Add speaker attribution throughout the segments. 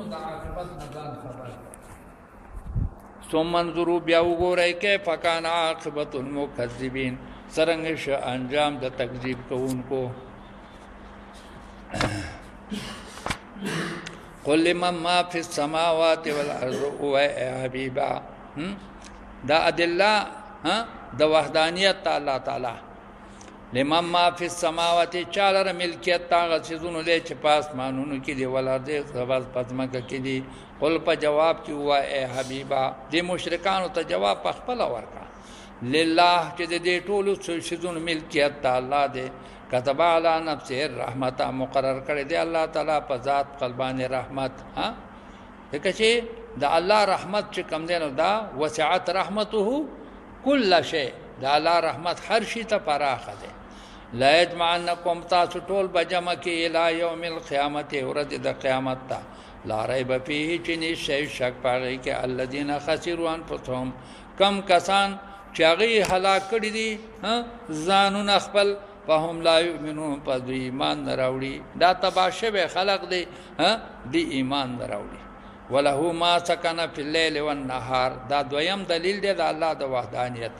Speaker 1: نو د عاقبت نه ځان خبر ثم انظروا بیا وګورئ کیف کان عاقبت المکذبین څرنګه شو انجام د تکذیب کوونکو قل لمن ما فی السماوات والارض و حبیبا دا ادله د وحدانیت الله تعالی لمن ما فی السماوات چالر ملکیت تاغه سيزونو له چې پاس مانونو کې دی ولادت زبر پزماکه کې دی قل په جواب کې هوا اے حبیبا دې مشرکانو ته جواب په خپل ورکا لله چې دې ټولو سيزونو ملکیت الله دې كتب على نفسه الرحمت مقرر کړی دی الله تعالی په ذات قلبان رحمت ها دغه چې د الله رحمت چې کم دی نو دا وسعت رحمته كل شيء دا الله رحمت هر شي ته پراخه دی لا يجمعنكم تاسو ټول بجمع کې الى يوم القيامه ورځ د قیامت ته لا ريب فيه چې نشي شک پاره کې الذين خسروا انفسهم کم کسان چې هغه هلاک کړي دي ځانونه خپل فهم لا یؤمنون پس دوی ایمان نراوړي دا تباشه به خلق دی دی ایمان نراوړي وله ما سکن فی الليل والنهار دا دویم دلیل دی د الله د وحدانیت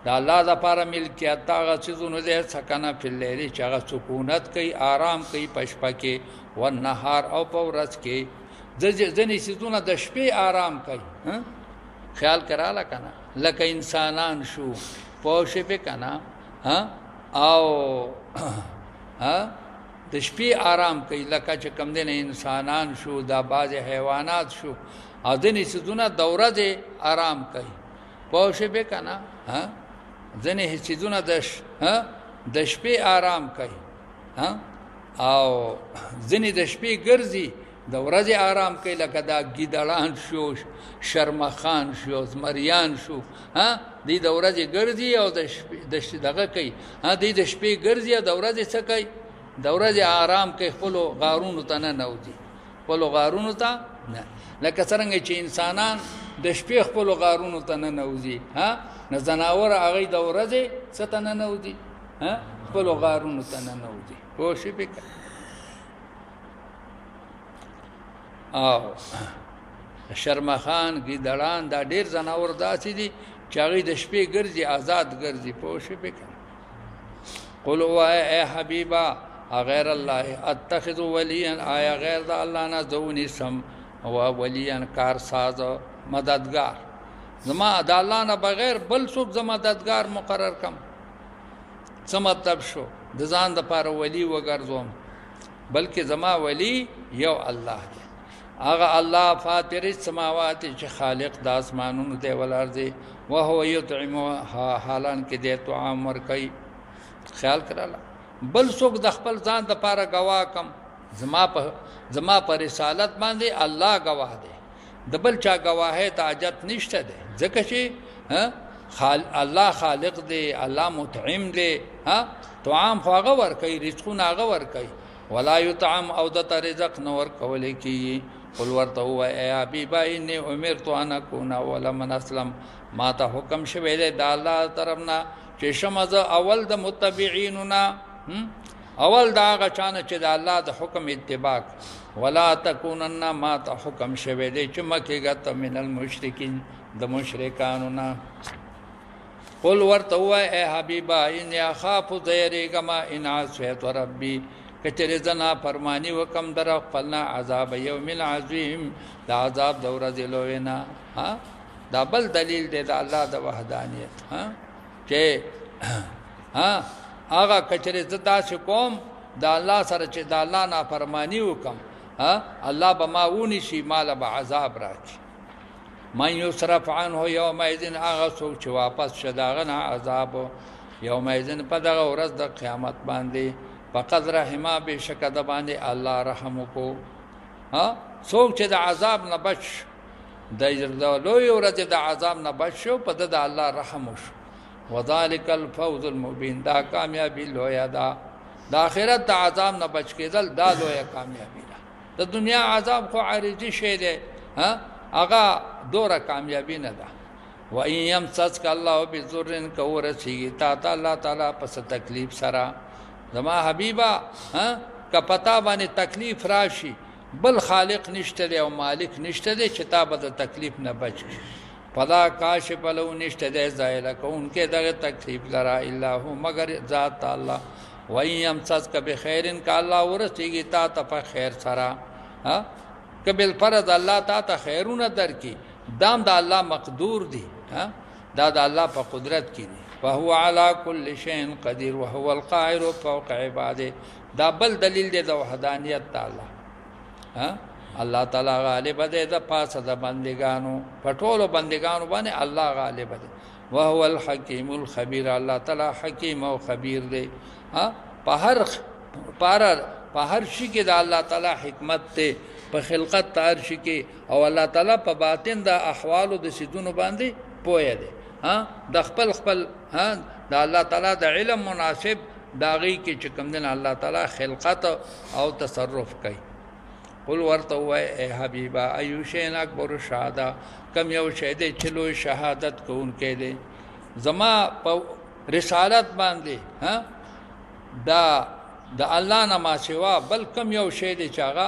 Speaker 1: دا الله د پاره ملکیت هغه چیزونه دي سکن فی الليل چې هغه سکونت کوي آرام کوي پشپا کې والنهار او په ورځ کې ځنې چیزونه د شپې آرام کوي خیال کراله کنه لکه انسانان شو پوښې په کنه او د شپې آرام کوي لکه چې کم دین انسانان شو دا باز حیوانات شو او ځنې چیزونه د ورځې آرام کوي پوښې به کنه ځنې چیزونه د شپې آرام کوي او ځنې د شپې ګرځي د ورځې آرام کوي لکه دا ګیدړان شو شرمخان شو زمریان شو دی د ورځې ګرځي او د دغه کوي دی د شپې ګرځي او د ورځې څه کوي د ورځې آرام کوي خپل غارونو ته نه نوځي خپل غارونو ته نه لکه څنګه چې انسانان د شپې خپل غارونو ته نه نوځي نه زناور هغه د ورځې څه ته نه نوځي خپل غارونو ته نه نوځي خو شي به او شرمخان ګیدړان دا ډیر زناور داسې دي چې هغه د شپې ګرځي آزاد ګرځي پوه شئ به قل اے حبیبا غیر الله اتخذ ولیا آیا غیر د الله نه ذونی سم او ولیا کارساز مددگار زما د الله نه بغیر بل څوک زما مددگار مقرر کم څه مطلب شو د ځان د پاره ولی وګرځوم بلکې زما ولی یو الله دی هغه الله فاطر السماوات چې خالق د اسمانونو دی ولارځي وهو يطعم حالان کې دی طعام ور کوي خیال کړه بل څوک د خپل ځان د پاره گواه کم زما پر رسالت باندې الله گواه دی د بل چا گواهه ته حاجت نشته دی ځکه چې الله خالق دی الله مطعم دی طعام خو هغه ور کوي رزقونه هغه ور کوي ولا يطعم او د رزق نور کول کی قل ورته هو اے حبیبا انی امرت ان اكون اول من اسلم ما ته حکم شوی دی د الله طرفنا چې شمز اول د متبعیننا اول دا غچانه چې د الله د حکم اتباع ولا تکونن ما ته حکم شوی دی چې مکیګت من المشرکین د مشرکانو نه قل ورته هو اے حبیبا انی اخاف ذریګما ان عصیت ربی کچره زنا فرمانی وکم در خپلنا عذاب یوم العظیم دا عذاب د ورځې لوینا دا بل دلیل دی د الله د وحدانیت چې هغه کچره زدا شکوم دا الله سره چې دا الله نه فرمانی وکم الله به ما ونی شي مال به عذاب راکړي من یصرف عنه یومئذ هغه څوک چې واپس شداغه نه عذاب یومئذ په دغه ورځ د قیامت باندې فقد رحمه بشک د باندې الله رحم کو څوک چې د عذاب نه بچ د لوی ورځ د عذاب نه بچ شو په د الله رحم شو وذالک الفوز المبین دا کامیابی لوی دا د آخرت د عذاب نه بچ کېدل دا لوی کامیابی ده د دنیا عذاب خو عارضی شی دی هغه دوره کامیابی نه ده و ان یمسسک الله بضر کورسی تا الله تعالی پس تکلیف سره زما حبیبا که پتا باندې تکلیف راشي بل خالق نشته دی او مالک نشته دی چې تا به د تکلیف نه بچ فلا کاشف له نشته دی زایله کوونکې دغه تکلیف لرا الا هو مگر ذات الله وَإِن يَمْسَسْكَ بِخَيْرٍ که الله ورسیږي تا ته په خیر سره که بالفرض الله تا ته خیرونه درکړي دام د الله مقدور دی دا د الله په قدرت کې دی فهو على كل شيء قدير وهو القاهر فوق عباده دا بل دلیل دی د وحدانیت تعالی الله تعالی غالب دی د پاسه د بندگانو په ټولو بندگانو باندې الله غالب دی وهو الحکیم الخبیر الله تعالی حکیم او خبیر دی په هر شي کې د الله تعالی حکمت ته په خلقت هر شي کې او الله تعالی په باطن د احوالو د سيزونو باندې پوهه دی د خپل د الله تعالی د علم مناسب داغي کې چې کوم دین الله تعالی خلقت او تصرف کوي قل ورته وای اے حبیبا ایو شین اکبر شهاده کم یو شی دی چې لوی شهادت کوونکی دی زما په رسالت باندې د الله نه ما سوا بل کم یو شی دی چې هغه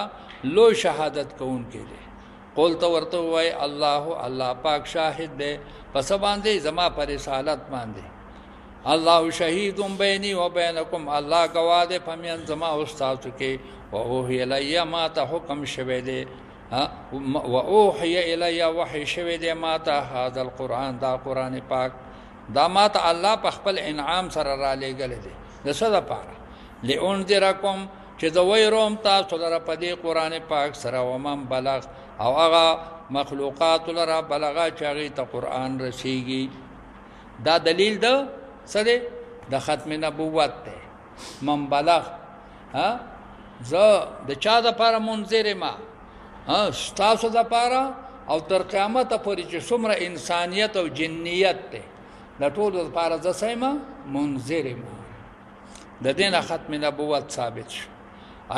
Speaker 1: لوی شهادت کوونکی دی قل تو ورته وای الله پاک شاهد دی پس باندې زما پر رسالت باندې الله شهید بیني و بینکم الله گواه دی پمین زما او تاسو کې او اوحی الی ما ته حکم شوه دی و اوحی الی وحی شوه دی ما ته هذا القرآن دا قرآن پاک دا ما ته الله په خپل انعام سره را لېږل دی د څه دپاره لانذرکم چې زه ویروم تاسو لره په دې قرآن پاک سره ومن بلغ او هغه مخلوقات لره بلغه چې هغې ته قرآن رسیږي دا دلیل د څه دی د ختم نبوت دی من بلغ زه د چا دپاره منذر ما ستاسو دپاره او تر قیامته پورې چې څومره انسانیت او جنیت دی د ټولو دپاره زه څه یم منذر ما د دې نه ختم نبوت ثابت شو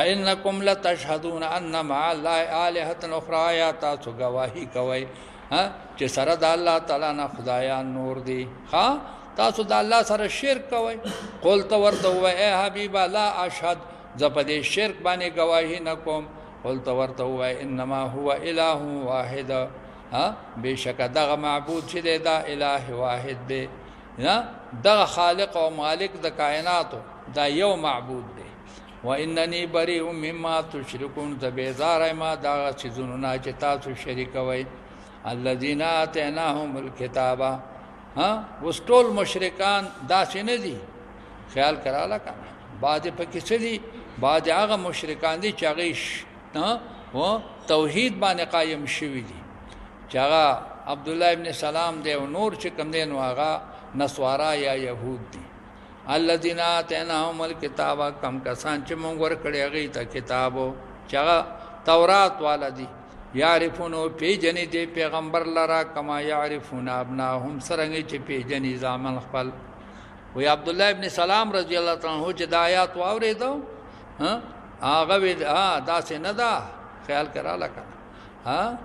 Speaker 1: انکم لتشهدون ان مع الله الهه اخرى یا تاسو گواهی کوئ چې سره د الله تعالی نه خدایان نور دي تاسو د الله سره شرک کوئ قل تو ورته وای اے حبیب لا اشهد زه په دې شرک باندې گواهی نه کوم قل تو ورته وای انما هو اله واحد بشک دغه معبود چې دی دا اله واحد دی دغه خالق او مالک د کائناتو دا یو معبود دی واننی بریء مما تشركون ذبیزار ما دا چیزونو نه چې تاسو شریکوي الذين اتيناهم الكتاب وستول مشرکان دا څه نه دي خیال کراله کنه بعد پکې څه دي بعد هغه مشرکان دي چې هغه توحید باندې قائم شوی دي چې هغه عبد الله ابن سلام دی او نور چې کوم دي نو هغه نسوارا یا يهود دي الذين اتيناهم الكتاب کم کسان چې مونږ ورکړی هغه ته کتابو چې هغه تورات والا دي یعرفونو پیجنې دی پیغمبر لرا کما یعرفون ابناهم سرنګ چې پیجنې زامن خپل وی عبد الله ابن سلام رضی الله تعالی عنہ چې د آیات واورېدو هغه وی دا څه نه ده خیال کراله کنه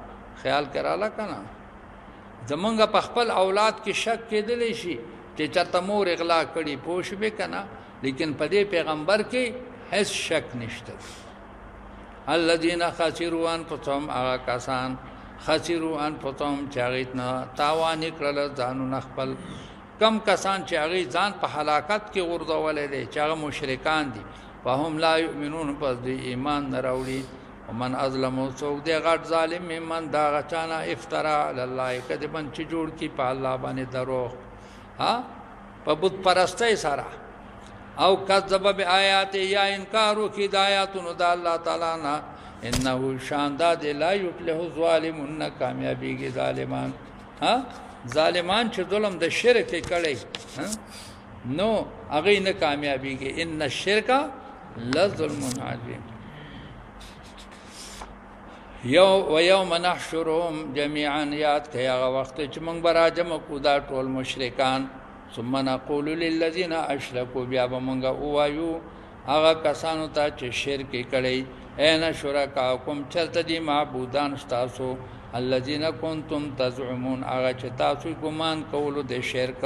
Speaker 1: خیال کراله کنه زمونږ په خپل اولاد کې شک کېدلی شي چې چرته مور اغلا کړي پوښ به کنه لیکن په دې پیغمبر کې هیڅ شک نشته الذين خسروا انفسهم هغه کسان خسروا انفسهم چې هغې نه تاوان کړل ځانونه خپل کم کسان چې هغې ځان په هلاکت کې غورځولی دی چې هغه مشرکان دي فهم لا یؤمنون پس دوی ایمان نه راوړي ومن اظلم څوک دی غټ ظالم ممن دا هغه چا نه افترا علی الله کذبا چې جوړ کړي په الله باندې دروغ په بت پرستۍ سره او کذب بآیات یا انکار وکړي د آیاتونو د الله تعالی نه انه شانداد لا یفلح الظالمون نه کامیابیږي ظالمان ظالمان چې ظلم د شرک کړي نو هغه نه کامیابیږي ان الشرک لظلم عظیم یوم نحشرهم جميعا یاد کړه هغه وخت چې موږ به راجمع کړو دا ټول مشرکان ثم نقول للذين اشركوا بیا به موږ ووایو هغه کسانو ته چې شرک کړي اين شرکاکم چرته دي معبودان ستاسو الذين كنتم تزعمون هغه چې تاسو ګمان کولو د شرک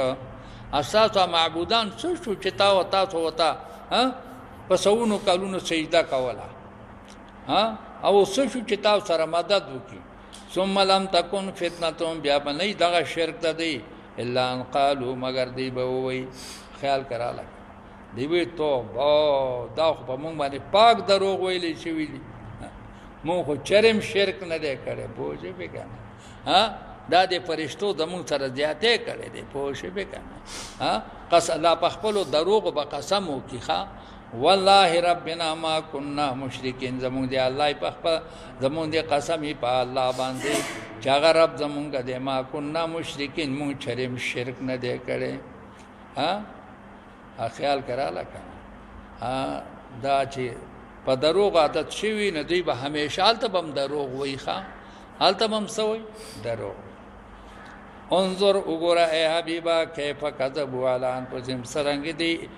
Speaker 1: اساسا معبودان څه شو چې تاسو وتا پسونو کلونو سجده کوله او سشو چې تاسو سره مدد وکړي ثم لم تكن فتنتهم بیا بنې دغه شرک ته دی الا ان قالوا مگر دی به وای خیال کراله دی وی توبه دا خو په مونږ باندې پاک دروغ ویلې شوی دی مونږ خو چرم شرک نه دی کړی پوه به کنه دا د فرشتو د مونږ سره زیاتې کړی دی پوه به کنه قسم لا پخپلو دروغ به قسم وکي ښا والله ربنا ما كنا مشرکین زمون دی الله په زمون دی قسم په الله باندې چې هغه رب زمونږ دی ما كنا مشرکین مونږ چرم شرک نه دی کړی خیال کراله کنه دا چې په دروغ عادت شوی نه دی به همیشه حالت بم دروغ وای ښا حالت بم سوی دروغ انظر وګوره اے حبیبا کیف کذبوا علی انفسهم سرنګ دی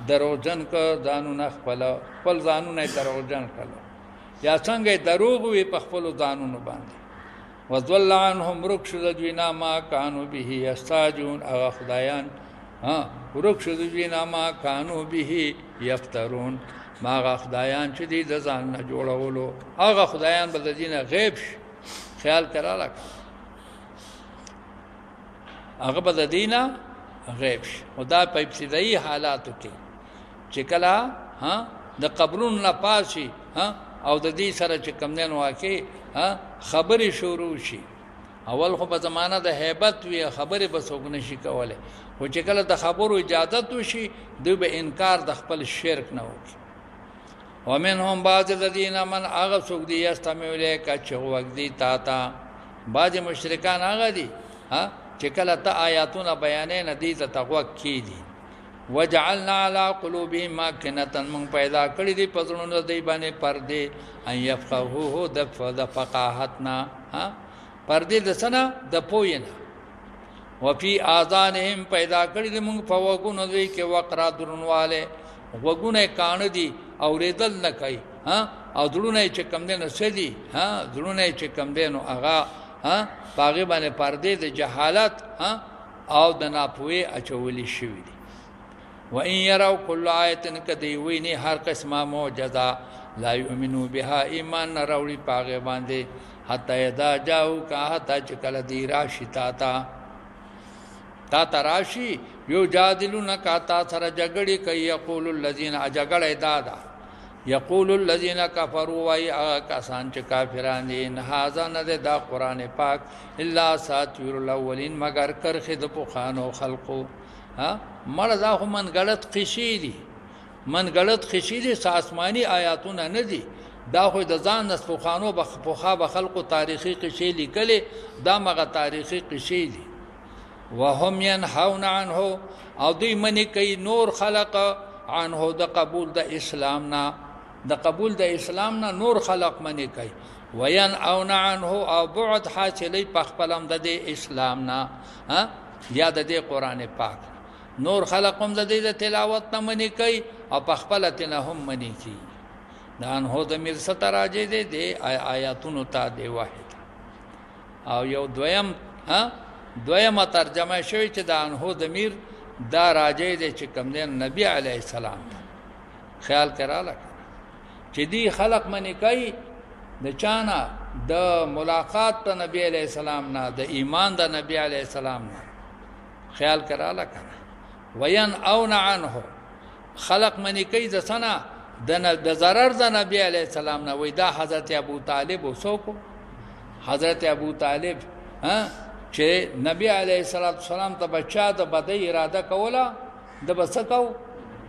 Speaker 1: دروغجن کو ځانونه خپل ځانونه دروغجن کړو یا څنګه دروغ وی په خپل ځانونو باندې وذل عنهم رکشد جنا ما كانوا به یستاجون او خدایان رکشد جنا ما كانوا به یفترون ما خدایان چې دې د ځان نه جوړولو هغه خدایان بل دینه غیب خیال کراله هغه بل دینه غیب خدا په ابتدایي حالاتو کې چې کله د قبرونو نه پاسي او د دې سره چې کمندن واکې خبرې شروع شي اول خو په زمانہ د هیبت وی خبرې بس وګنه شي کوله خو چې کله د خبرو اجازه وشي دوی به انکار د خپل شرک نه وکړي ومنهم بعض الذين من اغسق دي يستمعوا اليك چوغدي تا بعض مشرکان هغه دي چې کله ته آیاتونه بیانې نه دي ته تقوا کیدي وجعلنا على قلوبهم ماكنه من پیدا کړی دي پزړونو دی باندې پردې ان يفقهوه د فقاهتنا پردې د سنا د پوینه وفي اذانهم پیدا کړی دي موږ په وګونو دوی کې وقرا درنواله وګونه کان دي اوریدل نه کوي او درونه چې کم دي نه سدي درونه چې کم دي نو هغه پاغه باندې پردې د جهالت او د ناپوهي اچولې شوی دي و ان يروا كل آیه کدی ویني هر قسمه معجزه لا یؤمنو بها ایمان نه راوړي پاغه باندې حتا یدا جاو کا حتا چې کله دی راشي تا تراشی یو جادلون کا تا سره جګړې کوي یقول الذين اجګړې دادا یقول الذين كفروا وای کسان چې کافران دي نه هاذا نه دا قران پاک الا ساتیر الاولین مگر کرخه د پوخانو خلقو مرزا هم من غلط خشی دي من غلط خشی دي آسمانی آیاتونه نه دي دا خو د ځان نس پوخانو بخپوخا به خلقو تاریخي قشی لیکلي دا مغه تاریخي قشی دي وهم ينهون عنه او دوی منی کوي نور خلق عنه د قبول د اسلام نه د قبول د اسلام نه نور خلق منی کوي وينهون عنه او بعد حاصلې پخپلم د اسلام نه یا د قران پاک نور خلق هم د تلاوت نه منی کوي او پخپلتنه هم منی کوي دان هو د میر ستراجه دي آیاتونو ته دی واحد او یو دویمه ترجمه شوی چې دان هو د میر دا راځي د چې کوم دین نبی علی السلام خیال کراله چې دی خلق منی کوي د چانا د ملاقات ته نبی علی السلام نه د ایمان د نبی علی السلام نه خیال کراله کنه وین او عنه خلق منی کوي د سنا د ضرر د نبی علی السلام نه وای دا حضرت ابو طالب وسوکو حضرت ابو طالب چې نبی علیه السلام ته بچا د بدی اراده کوله د بسکاو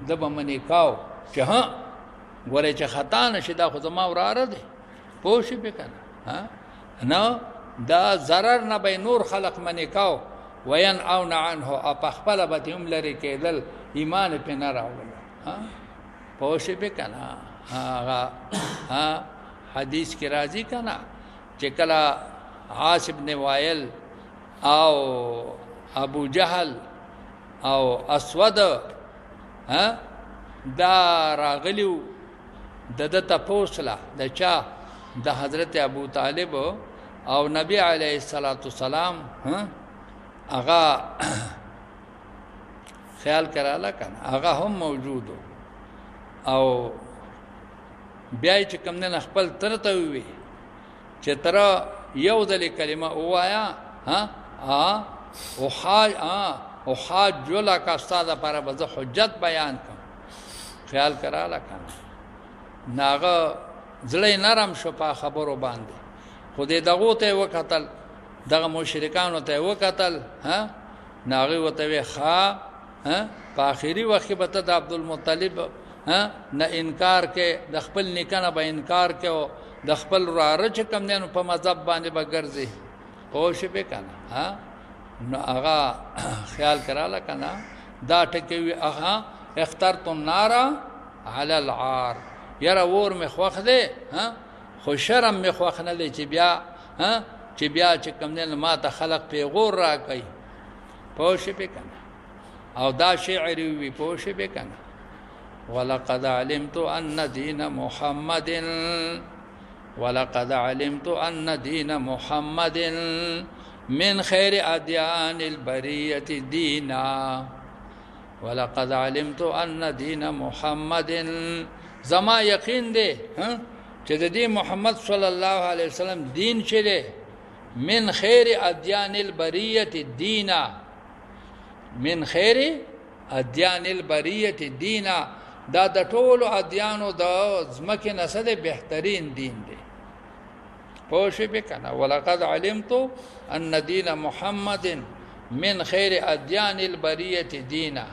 Speaker 1: د بمنی کاو چې ګوره چې خطا نشي دا خو زما وراره دی پوه شي به کنه نو دا ضرر نه به نور خلق منی کاو وین او عنه او پخپل به هم لري کېدل ایمان په نه راوړل پوه شي به کنه حدیث کې راځي کنه چې کله عاص ابن وائل او ابو جهل او اسود دا راغلیو د تپوسلا د چا د حضرت ابو طالب او نبی علیه السلام هغه خیال کراله کنه هغه هم موجود او بیا چې کوم نه خپل تر ته وي چې تر یو ځلې کلمه وایا او حاج جولا کا استاد لپاره به زه حجت بیان کوم. خیال کراله کنه ناغه زړه نرم شو په خبرو باندې. خو دې دغه ته وکتل، دغه مشرکانو ته وکتل، ناغه وته وی ښا په آخري وخت کې به ته د عبدالمطلب نه انکار کې، د خپل نیکنه به انکار کې او د خپل راره چې کم دی نو په مذهب باندې به ګرځي. پوه شوې به که نه؟ نو هغه خیال کراله که نه دا ټکې وي هغه اخترت النار علی العار، یاره اور مې خوښ دی خو شرم مې خوښ نه دی چې بیا چې کم دی نو ما ته خلق پیغور را کوي. پوه شوې به که نه؟ او دا شعر وي. پوه شوې به که نه؟ ولقد علمت ان دین محمد ولقد علمت ان دین محمد من خیر ادیان البریت دینا ولقد علمت ان دین محمد، زما یقین دی چې د دې محمد صلی الله علیه وسلم دین چې دی من خیر ادیان البریت دینا، من خیر ادیان البریت دینا، دا د ټولو ادیانو د ځمکې نه څه دی بهترین دین دی. پوه شوې به که نه؟ ولقد علمت ان دین محمد من خیر ادیان البریت دینا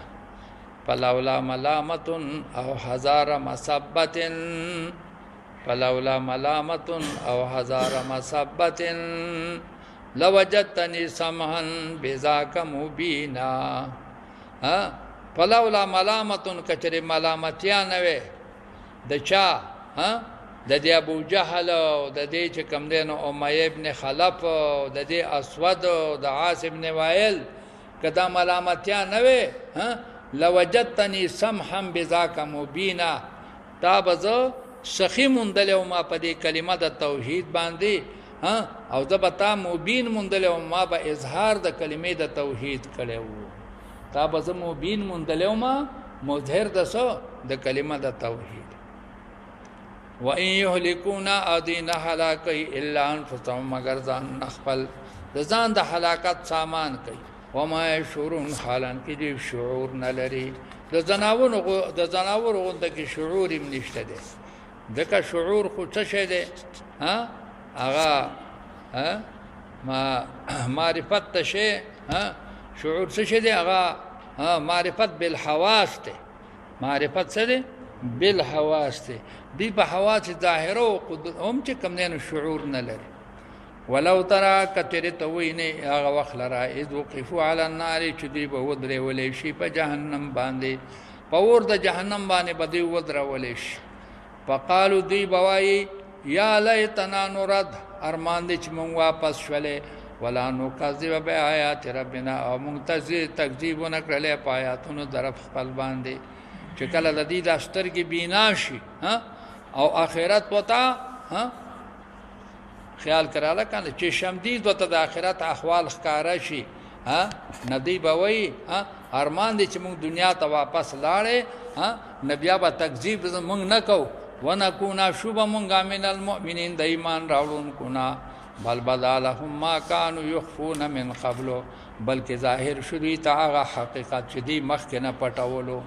Speaker 1: فلولا ملامت او هزار مسبت فلولا ملامت او هزار مسبت لوجدتنی سمحا بذاک مبینا. فلولا ملامتن کچری ملامتیا نوے د چا د دې ابو جهل او د دې چې کم دینو امیہ ابن خلف او د دې اسود او د عاص ابن وائل کدا ملامتیا نوے لوجدتنی سمحا بذاک مبینا، تا بزو سخی مندل او ما په دې کلمه د توحید باندې او د بتا مبین مندل او ما به اظهار د کلمې د توحید کړو. تا به زه مبین مندلو ما مظهر دسو د کلمه د توحید. و ان یهلکونا ادین هلاکی الا انفسهم، مگر ځان خپل د ځان د هلاکت سامان کوي. و ما یشعرون، حالان کې دې شعور نه لري. د زناورو غونډه کې شعور هم نشته دی. ځکه شعور خو څه شی دی؟ هغه معرفت ته شی شعور څه شي دی؟ هغه معرفت بالحواس دی. معرفت څه دی؟ بالحواس دی. دی په حواس ظاهره هم چې کم نه شعور نه لري. ولو ترى کتر توینه هغه وخت لرا اذ وقفوا علی النار، چې دی به ودرولې شي په جهنم باندې، په اور د جهنم باندې به دی ودرولې شي. فقالوا دی بوای یا لیتنا نرد، ارمان دې چې مونږ واپس شولې، ولا نکذب بآیات ربنا، او منتظر تکذیب ونکړلې په آیاتونو در خپل باندې چې کله د دې د سترګې بینا شي او آخرت وتا خیال کراله کنه چې شمدید وته د آخرت احوال ښکارا شي ندی بوي ارمان دي چې موږ دنیا ته واپس لاړې نبیا به تکذیب موږ نه کو ونکونا شوب موږ من المؤمنین د ایمان راوړونکو نه، بل بدا لهم ما كانوا يخفون من قبل، بلکې ظاهر شوی ته هغه حقیقت چې دی مخکې نه پټولو.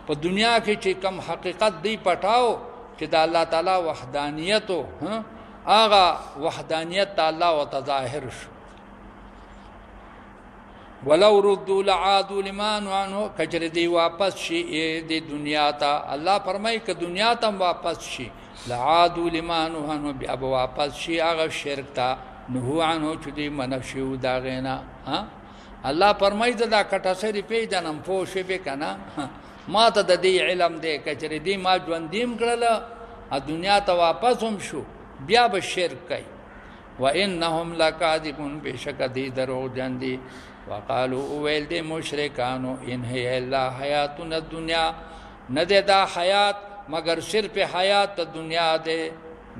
Speaker 1: په دنیا کې چې کم حقیقت دی پټاو چې د الله تعالی وحدانیت هغه وحدانیت الله او تظاهر شو. ولو ردوا لعادوا لما نهوا عنه، کچر دی واپس شي د دنیا ته، الله فرمایي که دنیا ته واپس شي لعادوا لما نهوا عنه، بیا به واپس شي هغه شرک ته نهوا عنه چې دی منشو دا غینا. الله فرمایي دا کټه سری پیژنم پوه شي به کنه ما ته د دې علم دی، کچر دی ما ژوندیم کړل دنیا ته واپس هم شو بیا به شرک کوي. وانهم لکاذبون، بشک دی دروغجن دي. وقالو اویل دی مشرکانو ان هی الا حیاتنا الدنیا، نه دی دا حیات مگر صرف حیات دنیا دی.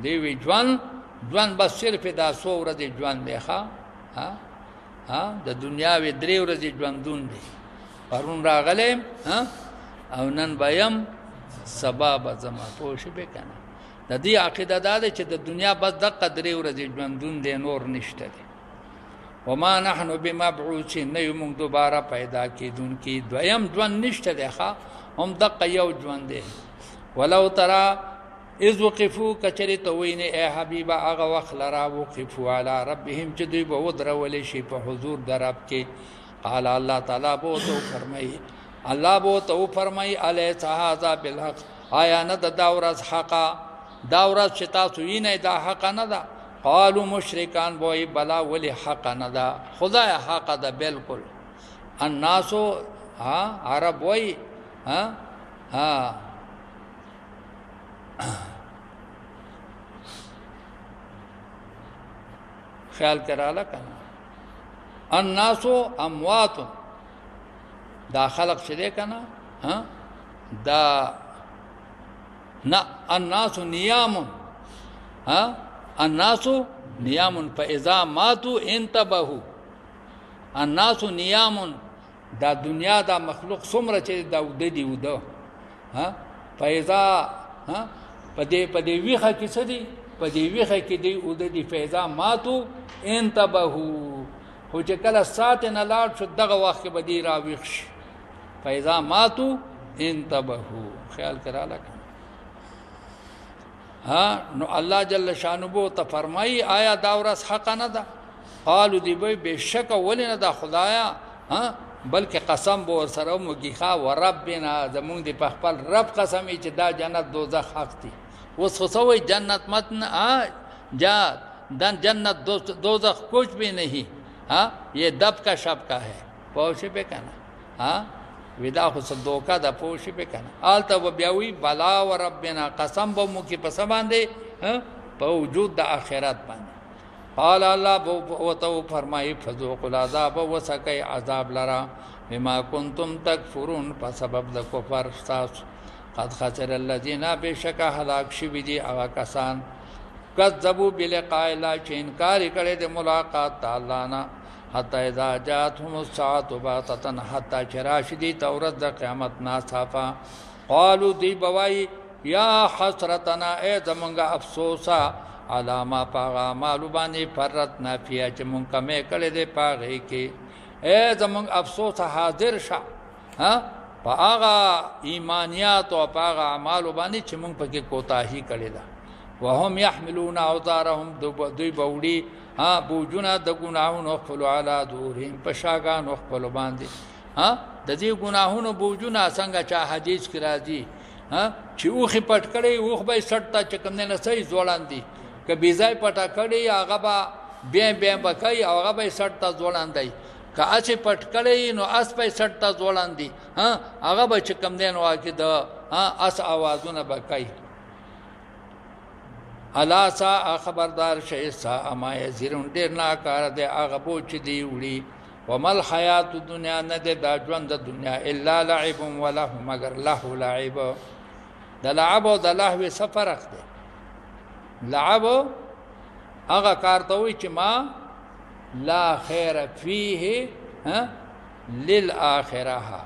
Speaker 1: دی وی ژوند بس صرف دا 100 ورځې ژوند دی. د دنیا وی 3 ورځې ژوندون دی. پرون راغلم او نن بیم سبا به زما. پوه شوې که نه؟ د دې عقیده دا ده چې د دنیا بس دقه درې ورځې ژوندون دی، نور نشته دی. وما نحن بمبعوثین، نه یو موږ دوباره پیدا کېدونکي، دویم ژوند نشته دی، ښه هم دقه یو ژوند دی. ولو ترى اذ وقفوا، کچرې ته وینې ای حبیبه هغه وخت لره وقفوا علی ربهم چې دوی به ودرولی شي په حضور د رب کې. قال الله تعالی به ورته وفرمایي، الله به ورته وفرمایي الیس هذا بالحق، آیا نه ده دا ورځ حقه؟ دا ورځ چې تاسو وینئ دا حقه نه ده؟ قالو مشرکان به وایي بلا ولې حقه نه ده؟ خدای حقه ده بالکل. الناسو عرب وایي خیال کراله کنه، الناسو اموات، دا خلق چې دی کنه دا نه، الناس نیام، الناس نیام فاذا ماتوا انتبهوا. الناس نیام، دا دنیا دا مخلوق څومره چې دا وده دی وده، فاذا پدې ویخه کې څه دی؟ پدې ویخه کې دی وده دی، فاذا ماتوا انتبهوا. خو چې کله ساعت نه لاړ شو دغه وخت کې به دی راویښ شي. فاذا ماتوا انتبهوا. خیال کراله کنه. نو الله جل شانه ته فرمایي آیا دا ورځ حق نه ده؟ قالو دی به بشک ولې نه ده خدایا، بلکې قسم به ورسره ومږي وربنا، زمونږ د په خپل رب قسم چې دا جنت دوزخ حق دي. اوس خو سوی جنت متن جنت دوزخ کچھ بھی نہیں، یہ دب کا شب کا ہے. پوښ به کنه ودا خو صدوکا د پوښ به کنه آلته و بیاوی بلا و ربنا، قسم به مو کې پس باندې په وجود د آخرت باندې. قال الله بو تو فرمای فذوقوا العذاب وسقي عذاب لرا بما كنتم تکفرون، په سبب د کفر تاسو. قد خسر الذين بشک هلاک شوی دي هغه کسان کذبوا بلقاء الله چې انکار کړي د ملاقات الله نه، حتی اذا جاءتهم الساعة بغتة، حتی چراشدی تورت د قیامت ناصافا. قالوا دی بوای یا حسرتنا، ای زمونږه افسوسا، علاما پاغا مالو باندې فرتنا فیها چې مونږ کمې کړې دې پاغې کې. ای زمونږ افسوس حاضر شه په هغه ایمانیات او په هغه اعمالو باندې چې مونږ پکې کوتاهي کړې ده. وهم یحملون اوزارهم، دوی بوړي بوجونه د ګناهونو خپلو علی ظهورهم، په شاګانو خپلو باندې. د دې ګناهونو بوجونه څنګه چې حدیث کې راځي چې اوښې پټ کړی، اوښ به یې سټ ته چې کوم دی نه صحیح ځوړاندي، که بې ځای پټه کړی هغه به بیا به کوي او هغه به یې سټ ته ځوړاندی. که اسې پټ کړی نو اس به یې سټ ته ځوړاندي، هغه به چې کوم دی نو کې د اس آوازونه به کوي. الا سا خبردار شئ سا اما یزرون، ډېر ناکاره دی هغه بوج چې دی وړي. وما الحیات الدنیا، نه دی دا ژوند د دنیا الا لعب ولهو، مگر لهو لعب. د لعب او د لهو څه فرق دی؟ لعب هغه کار ته وایي چې ما لا خیر فیه للآخره،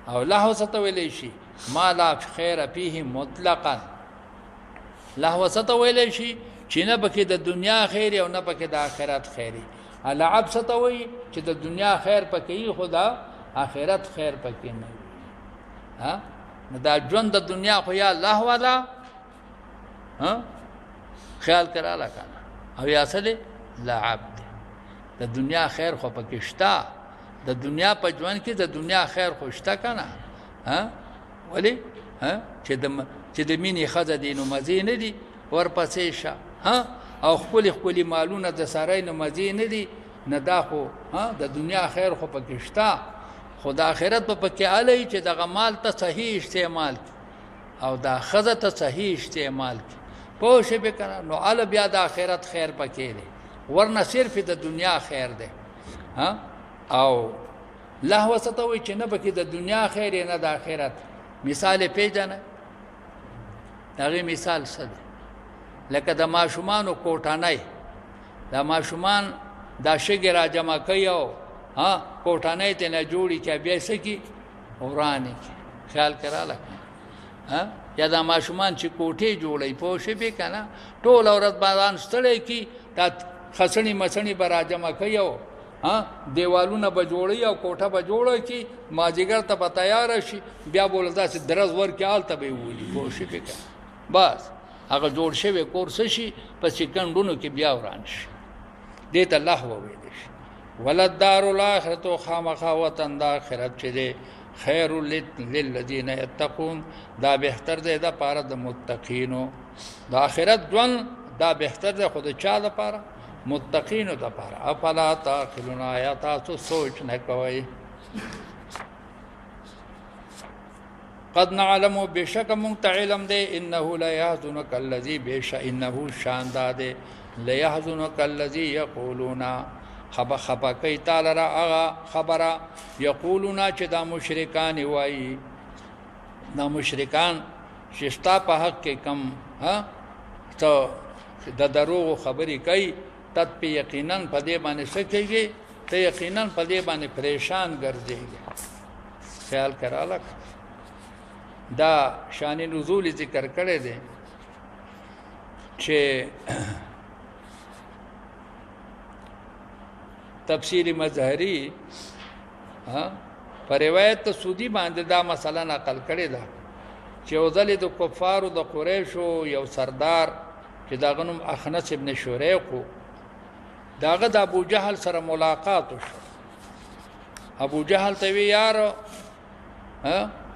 Speaker 1: او لهو څه ته ویلی شي؟ ما لا خیر فیه مطلقا. لهو څه ته ویلی شي؟ چې نه پکې د دنیا خیر او نه پکې د آخرت خیر. لعب څه ته وایي؟ چې د دنیا خیر پکې وي خو د آخرت خیر پکې نه وي. دا ژوند د دنیا خو یا لهو ده، خیال کراله کنه، او یا څه دی؟ لعب دی. د دنیا خیر خو پکې شته، د دنیا په ژوند کې د دنیا خیر خو شته کنه. ولې چې د مینې ښځه دی نو مزې نه دي ورپسې شه، او خپلې مالونه د سړی نو مزې نه دي، نه دا خو د دنیا خیر خو پکې شته، خو د آخرت په پکې هلی چې دغه مال ته صحیح استعمال کړي او دا ښځه ته صحیح استعمال کړي. پوه شوې به که نه؟ نو هله بیا د آخرت خیر پکې دی، ورنه صرف د دنیا خیر دی. او لهو څه ته وایي؟ چې نه پکې د دنیا خیر یې نه د آخرت. مثال یې پېژنئ؟ د هغې مثال څه دی؟ لکه د ماشومانو کوټنۍ، دا ماشومان دا شګې را جمع کوي او کوټنۍ ترې نه جوړي چې بیا یې څه کړي؟ ورانې کړي. خیال کراله. یا دا ماشومان چې کوټې جوړوي پوه شوې که نه ټوله ورځ باران ستړی کي دا خسڼې مسڼې به راجمع کوي او دیوالونه به جوړوي او کوټه به جوړه کي مازدیګر ته به تیاره شي بیا به ورته داسې درز ورکړي هلته به یې ولي پوه شوې که بس هغه جوړ شوی کور څه شي په سکندونو کې بیا وران شي دې ته لهو ویلی شي وللدار الاخرة خامخا وطن د آخرت چې دی خیر للذین یتقون دا بهتر دی د پاره د متقینو د آخرت ژوند دا بهتر دی خو د چا دپاره متقینو دپاره افلا تعقلون آیا تاسو سوچ نه کوئ قد نعلم بشک مونږ ته علم دی انه لیحزنک الذی انه شان دا دی لیحزنک الذی یقولون خبا کوي تعالی را هغه خبره یقولون چې دا مشرکان وایي دا مشرکان چې ستا په حق کې کم ته د دروغو خبرې کوي ته په یقینا په دې باندې څه کېږي ته یقینا په دې باندې پریشان ګرځېږي خیال کراله دا شان نزول ذکر کړی دی چې تفسیر مظهری پر روایت سودی باندې دا مسله نقل کړی ده چې وزل د کفارو د قریشو یو سردار چې داغه نوم اخنس ابن شریق داغه د ابو جهل سره ملاقات وشو ابو جهل ته وی یار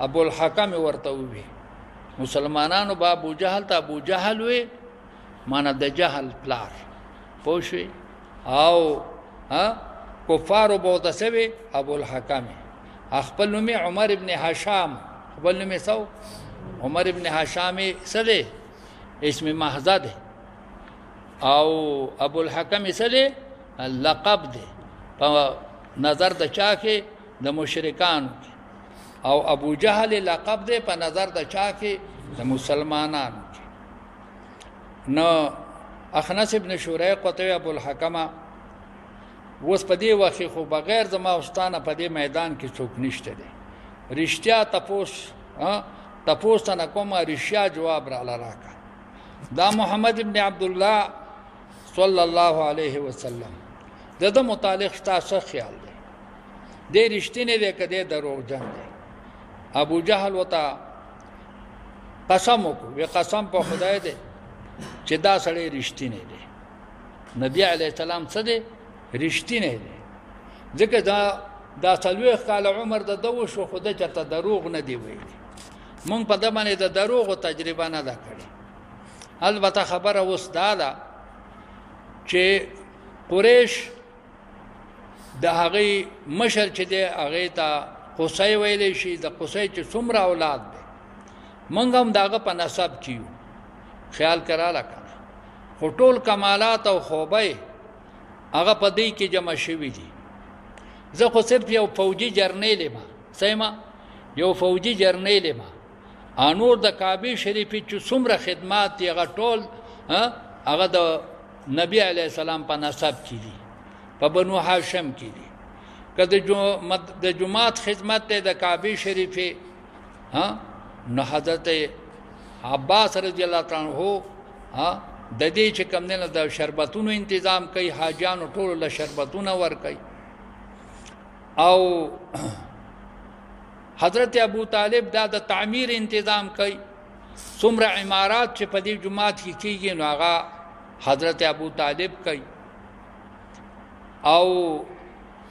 Speaker 1: ابو الحکم ورته وی مسلمانانو با ابو جهل ته ابو جهل وی معنا د جهل پلار پوښي او کفارو بوته سوی ابو الحکم خپل نوم عمر ابن هشام خپل نوم سو عمر ابن هشام سده اسم محض ده او ابو الحکم سده لقب ده په نظر د چا کې د مشرکان او ابو جهل لقب ده په نظر د چا کې د مسلمانانو نو اخنس ابن شریق قطوی ابو الحکم وس په دې وخت خو بغیر زما واستانه په دې میدان کې څوک نشته دی رښتیا تپوس نه کومه رښتیا جواب را لراکا دا محمد ابن عبد الله صلی الله علیه وسلم دغه متعلق تاسو خیال دی دې رښتینه دی کده دروغجن دی ابو جهل وتا قسم وکړ قسم په خدای دی چې دا سړی رښتینه دی نبی علیه السلام څه دی رښتینه دی ځکه دا څلوېښت کاله عمر د ده وشو خو ده چېرته دروغ نه دی ویلي مونږ په ده باندې د دروغو تجربه نه ده کړې البته خبره اوس دا ده چې قریش د هغې مشر چې دی هغې ته قصی ویلی شي د قصی چې څومره اولاد دی مونږ هم د هغه په نسب کې یو خیال کراله که نه خو ټول کمالات او خوبه هغه په دې کې جمع شوي دي زه خو صرف یو فوجي جرنیل یم سیمه یو فوجي جرنیل یم انور د کعبه شریفې چې څومره خدمات دي هغه ټول هغه د نبی علیه السلام په نسب کې دي په بنو هاشم کې دي که د جماعت خدمت دی د کعبه شریفې نو حضرت عباس رضی الله تعالی عنہ د دې چې کوم نه د شربتونو تنظیم کوي حاجانو ټول له شربتونه ور کوي او حضرت ابو طالب دا د تعمیر تنظیم کوي څومره عمارات چې په دې جماعت کې کیږي نو هغه حضرت ابو طالب کوي او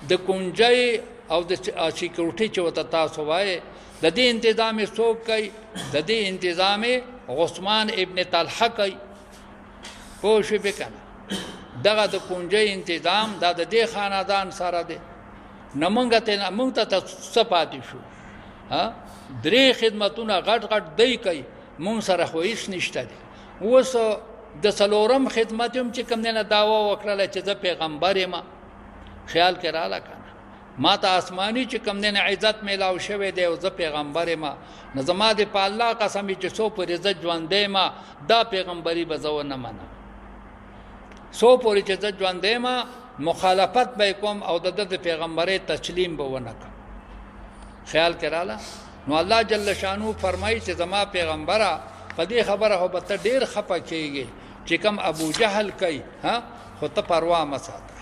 Speaker 1: د کنجي او د سکیورټي چې وته تاسو وایي د دې تنظیم څوک کوي د دې تنظیم عثمان ابن طلحه کوي پوه شو به کنه دغه د کنجي تنظیم دا د دې خاندان سره دی نه مونږ ته څه پاتې شو درې خدمتونه غټ غټ دی کوي مونږ سره خو هیڅ نشته دی اوس د څلورم خدمت هم چې کوم نه دعوا وکړله چې زه پیغمبر یم خیال کې رااله کنه ما ته آسمانی چې کوم نه عزت میلاو شوی دی او زه پیغمبر یم نو زما د په الله قسم چې څو پر عزت ژوندی ما دا پیغمبري به زه ونه منم څو پورې چې زه ژوندی ما مخالفت به کوم او د پیغمبري تسلیم به ونه کړم خیال کې رااله نو الله جل شانو فرمایي چې زما پیغمبره په دې خبره هو به ته ډېر خفه کېږي چې کوم ابو جهل کوي خو ته پروا مه ساته.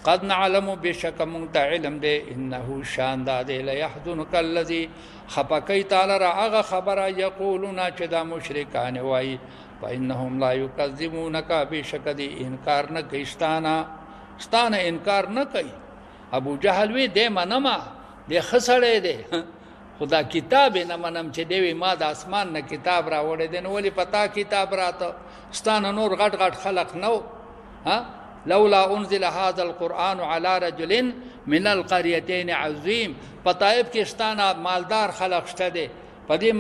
Speaker 1: قد نعلم بشک مونږ ته علم دی انه شان دا دی لیحزنک الذي خفه کوي تعالی را هغه خبره یقولون چې دا مشرکان وایي فانهم لا یکذبونک بشک دی انکار نه کوي ستانه انکار نه کوي. ابو جهل وی دې منما دې خسړې دی خدا کتاب نه منم چې دی ما د اسمان نه کتاب راوړی دی نو ولې پتا کتاب راته ستانه نور غټ غټ خلق نو لولا انزل هذا القرآن على رجل من القريتين عظيم. پتایب کې ستانه مالدار خلق شته دی په دې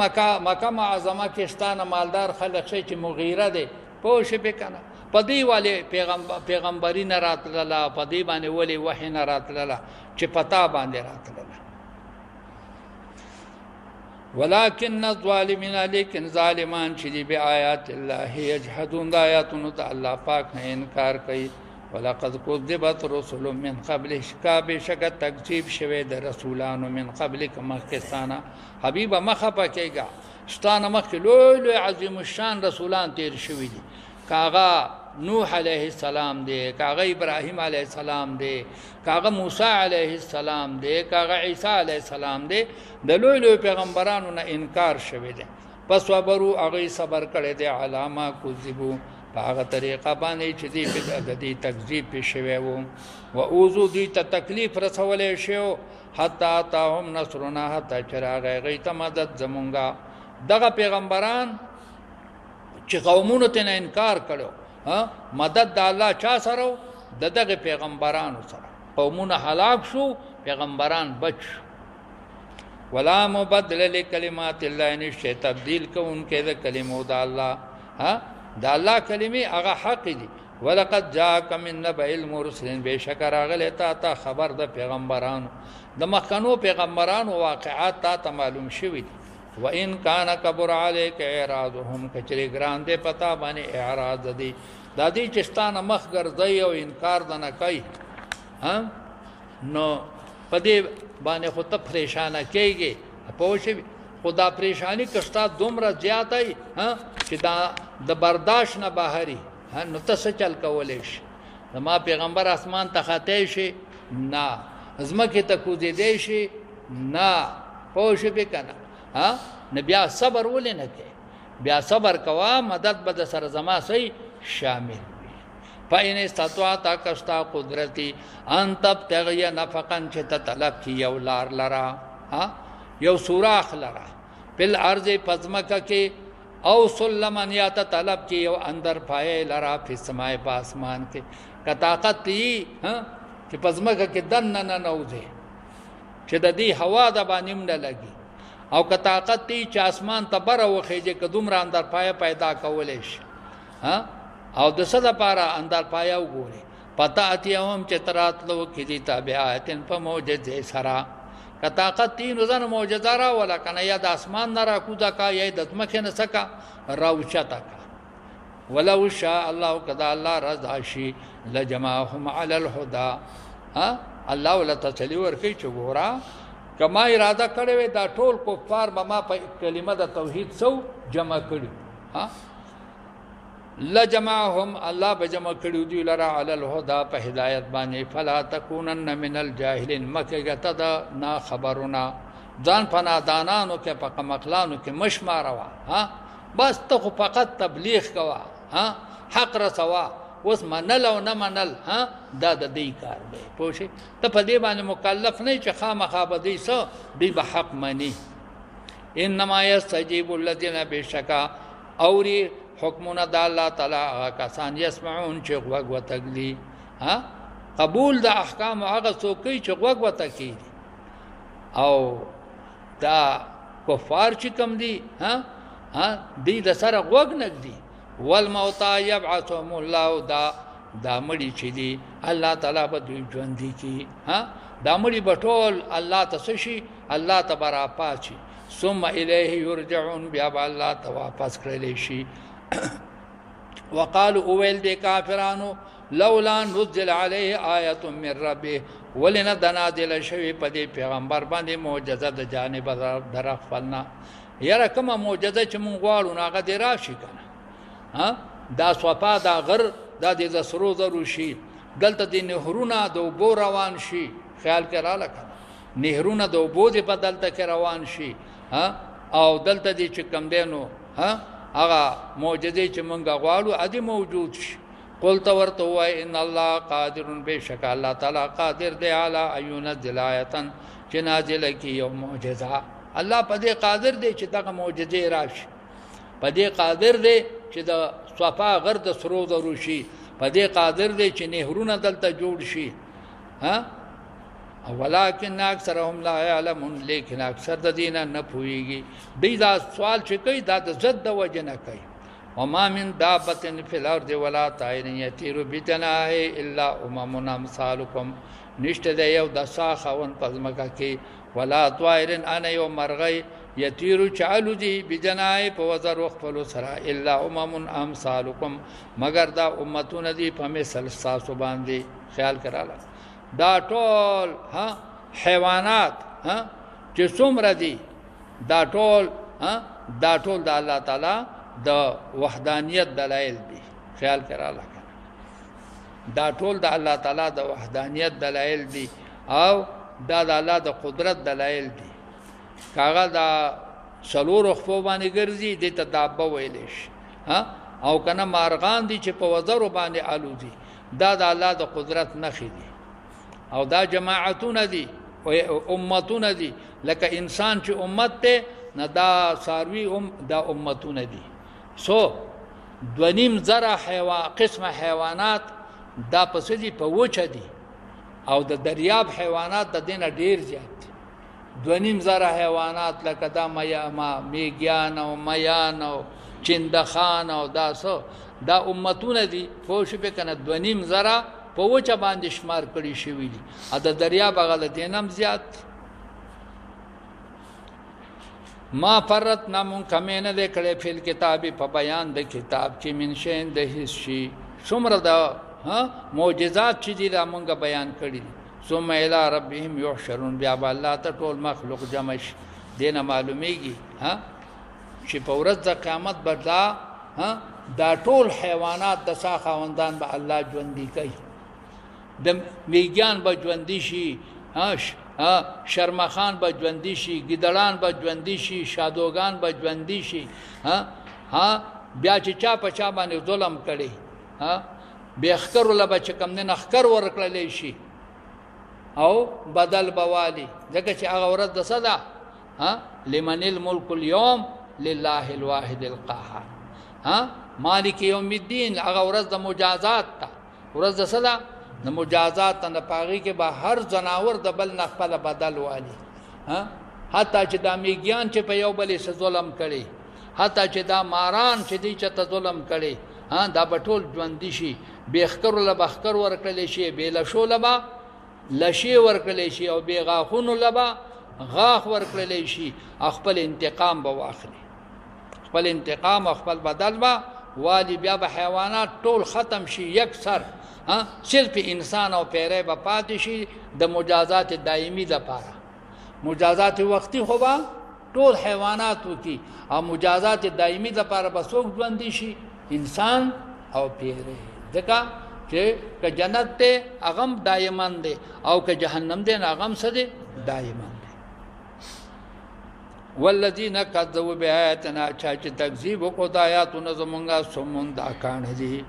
Speaker 1: مکه معظمه کې ستانه مالدار خلق شي چې مغیره دی پوه شي به کنه په دې والے پیغمبري نه راتلله په دې باندې ولې وحی نه راتلله چې پتا باندې راتلله. ولكن الظالمین لیکن ظالمان چې دی به آیات الله یجحدون د آیاتونو ته الله پاک نه انکار کوي. ولقد كذبت رسل من قبلك بشک تکذیب شوه د رسولانو من قبلک مخکستانه حبیب مخه پکېګا ستانه مخ لوی عظیم الشان رسولان تیر شوی دي کاغه نوح علیه السلام دی کاغه ابراهیم علیه السلام دی کاغه موسی علیه السلام دی کاغه عیسی علیه السلام دی د لوی پیغمبرانو نه انکار شوی دی پس صبرو هغه صبر کړی دی علامه کذبو په هغه طریقه باندې چې دی په دې تکذیب په شوی وو و اوذو دی ته تکلیف رسولې شو حتا تاهم نصرنا حتا چراغ غیته مدد زمونږه دغه پیغمبران چې قومونو ته انکار کړو مدد د الله چا سره دغه پیغمبرانو سره قومونه هلاک شو پیغمبران بچ. ولا مبدل لکلمات الله نشته تبدیل کوونکې د کلمو د الله د الله کلمې هغه حق دي. ولقد جاءك من نبأ المرسلين بشکر هغه ته خبر د پیغمبرانو د مخکنو پیغمبرانو واقعات ته معلوم شوي دي. وان کان کبر علیک اعراضهم کچری ګران دې پتا باندې اعراض دي د دې چستانه مخ ګرځي او انکار دنه کوي نو پدې باندې خو ته پریشانه کېږي پوه خدا پریشانی کستا دومره زیاتای چې دا د برداشت نه بهري نو ته څه چل کولې شي. ما پیغمبر اسمان ته خاطی شي نه ازمکه ته کوزي دی شي نه پوه شي به کنه نه بیا صبر ولې نه کوي بیا صبر کوا مدد به د سره زما سي شامل وي. فاین استطاعت کستا قدرتي ان تبتغي نفقا چې ته طلب کی یو لار لرا یو سوراخ لرا بل ارض پزمکه کې او سلمن یا ته طلب کی یو اندر پائے لرا په سماي په اسمان کې کطاقت دی چې پزمکه کې دن نه نوځي چې د دې هوا د باندې نه لګي او کطاقت دی چې اسمان ته بره وخیږي که دومره اندر پایه پیدا کولې شي او د څه لپاره اندر پایه وګوري پتا اتیهم چې تراتلو کې دي تابعاتن په معجزې سره کطاقت دی نو ځنه معجزه را ولا کنه یا د اسمان نه را کوزا کا یا د ځمکې نه سکا راوچتا کا ولو شاء الله کذا الله رضا شي لجمعهم على الهدى الله ولا تسلی ورکی چې ګورا کما اراده کړې وې دا ټول کفار به ما په کلمه د توحید سو جمع کړي لجمعهم الله به جمع کړي دی لرا علی الهدى په هدایت باندې فلا تکونن من الجاهلین مکه تدا نا خبرنا ځان په نادانانو کې په مقلانو کې مشماروا بس ته فقط تبلیغ کوا حق رسوا اوس منل او نه منل دا د دې کار دی پوه شئ ته په دې باندې مکلف نه چې خامخا به دې څه دی به حق مني. انما یستجیب الذین بشکا اوري حکمونه د الله تعالی کسان یسمعون چې غوږ وتګلی قبول د احکام هغه څوک چې غوږ وتکی او دا کفار چې کم دي دی د سره غوږ نګدي والموتى يبعثهم الله دا مړي چې دي الله تعالی به دوی ژوند کی دا مړي بټول الله تسشي الله تبارک پاتشي ثم الیه یرجعون بیا الله ته واپس کړل شي. وقالوا اول دي کافرانو لولا نزل عليه آیه من ربه ولې نه د نازله شوې په دې پیغمبر باندې معجزه د جانب در خپلنا یاره کومه معجزه چې مونږ غواړو نو هغه دې راشي که نه دا صفا دا غر دا دې د سرو زرو شي دلته دې نهرونه د اوبو روان شي خیال کې راله که نهرونه د اوبو دې په دلته کې روان شي او دلته دې چې کم دی نو هغه معجزې چې مونږ غواړو ادي موجود شي قلت ورته وای ان الله قادر بشک الله تعالی قادر دی علی ایونزل آیتن چې نازله کی یو معجزه الله په دې قادر دی چې دغه معجزې راشي په دې قادر دی چې د صفا غر د سرو زرو شي په دې قادر دی چې نهرونه دلته جوړ شي ولکن اکثرهم لا يعلمون لیکن اکثر د دینه نه پوهیږي دوی دا سوال چې کوي دا د ضد د وجه نه کوي وما من دابة في الارض ولا طائر يطير بجناحه الا امم امثالكم نشته د یو د ساخون پزمکه کې ولا طائر انا یو مرغی یطیر چالو دی بجناحه په وزر خپل سره الا امم امثالكم مگر دا امتون دی په مثل تاسو باندې خیال کراله دا ټول حیوانات چې څومره دي دا ټول د الله تعالی د وحدانیت دلایل دي خیال کراله دا ټول د الله تعالی د وحدانیت دلایل دي او دا د الله د قدرت دلایل دي کاغه دا څلور خپو باندې ګرځي د تدابه ویلې شي او کنه مارغان دي چې په وزر باندې الوزي دا د الله د قدرت نخې دي او دا جماعتونه دي او امتونه دي لکه انسان چې امت ته نه دا ساروی دا امتونه دي سو دونیم زره قسم حیوانات دا پس دي په وچه دي او د دریاب حیوانات د دینه ډیر زیات دي دونیم زره حیوانات لکه دا میګیان او میان او چندخان او دا امتونه دي فوش به کنه دونیم زره په وچه باندې شمار کړي شوی دي ا د دریاب هغه د دینم زیات ما فرت نامون کمینه د کړه فل کتاب په بیان د کتاب کې منشین د هیڅ شي څومره دا معجزات چې دي مونږه بیان کړي ثم الى ربهم يحشرون بیا الله ته ټول مخلوق جمع شي دینه معلومیږي چې په ورځ د قیامت بدلا دا ټول حیوانات د ساخوندان به الله ژوندۍ کوي د میګیان به ژوندۍ شي شرمخان به ژوندۍ شي ګیدړان به ژوندۍ شي شادوغان به ژوندۍ شي بیا چې چا په چا باندې ظلم کړي بیخکر ولا به چې کم نه نخکر ورکړلې شي او بدل بوالی ځکه چې هغه ورځ د صدا لمن الملك اليوم لله الواحد القهار مالک یوم الدین هغه ورځ د مجازات ته ورځ د صدا د مجازات نه پاغي کې به هر جناور د بل نه خپل بدل والی حتی چې د میګیان چې په یو بلې څه ظلم کړي حتی چې دا ماران چې دی چې ته ظلم کړي دا بټول ژوندۍ شي بیخکر ولا بخکر ورکړل شي به لشو لبا لشي ورکړل شي او به غاخونو لبا غاخ ورکړل شي خپل انتقام به واخلي خپل انتقام خپل بدل با والی بیا به حیوانات ټول ختم شي یکسر صرف انسان او پیره به پاتې شي د مجازات دایمي د پاره مجازات وقتی خو با ټول حیوانات وکي او مجازات دایمي د پاره به څوک ژوندۍ شي انسان او پیره ځکه چې که جنت ته اغم دایمان دی او که جهنم دی اغم څه دی دایمان دی والذین کذبوا بآیاتنا چې تکذیب وکړو د آیاتونو زمونږه سمون دا کان دي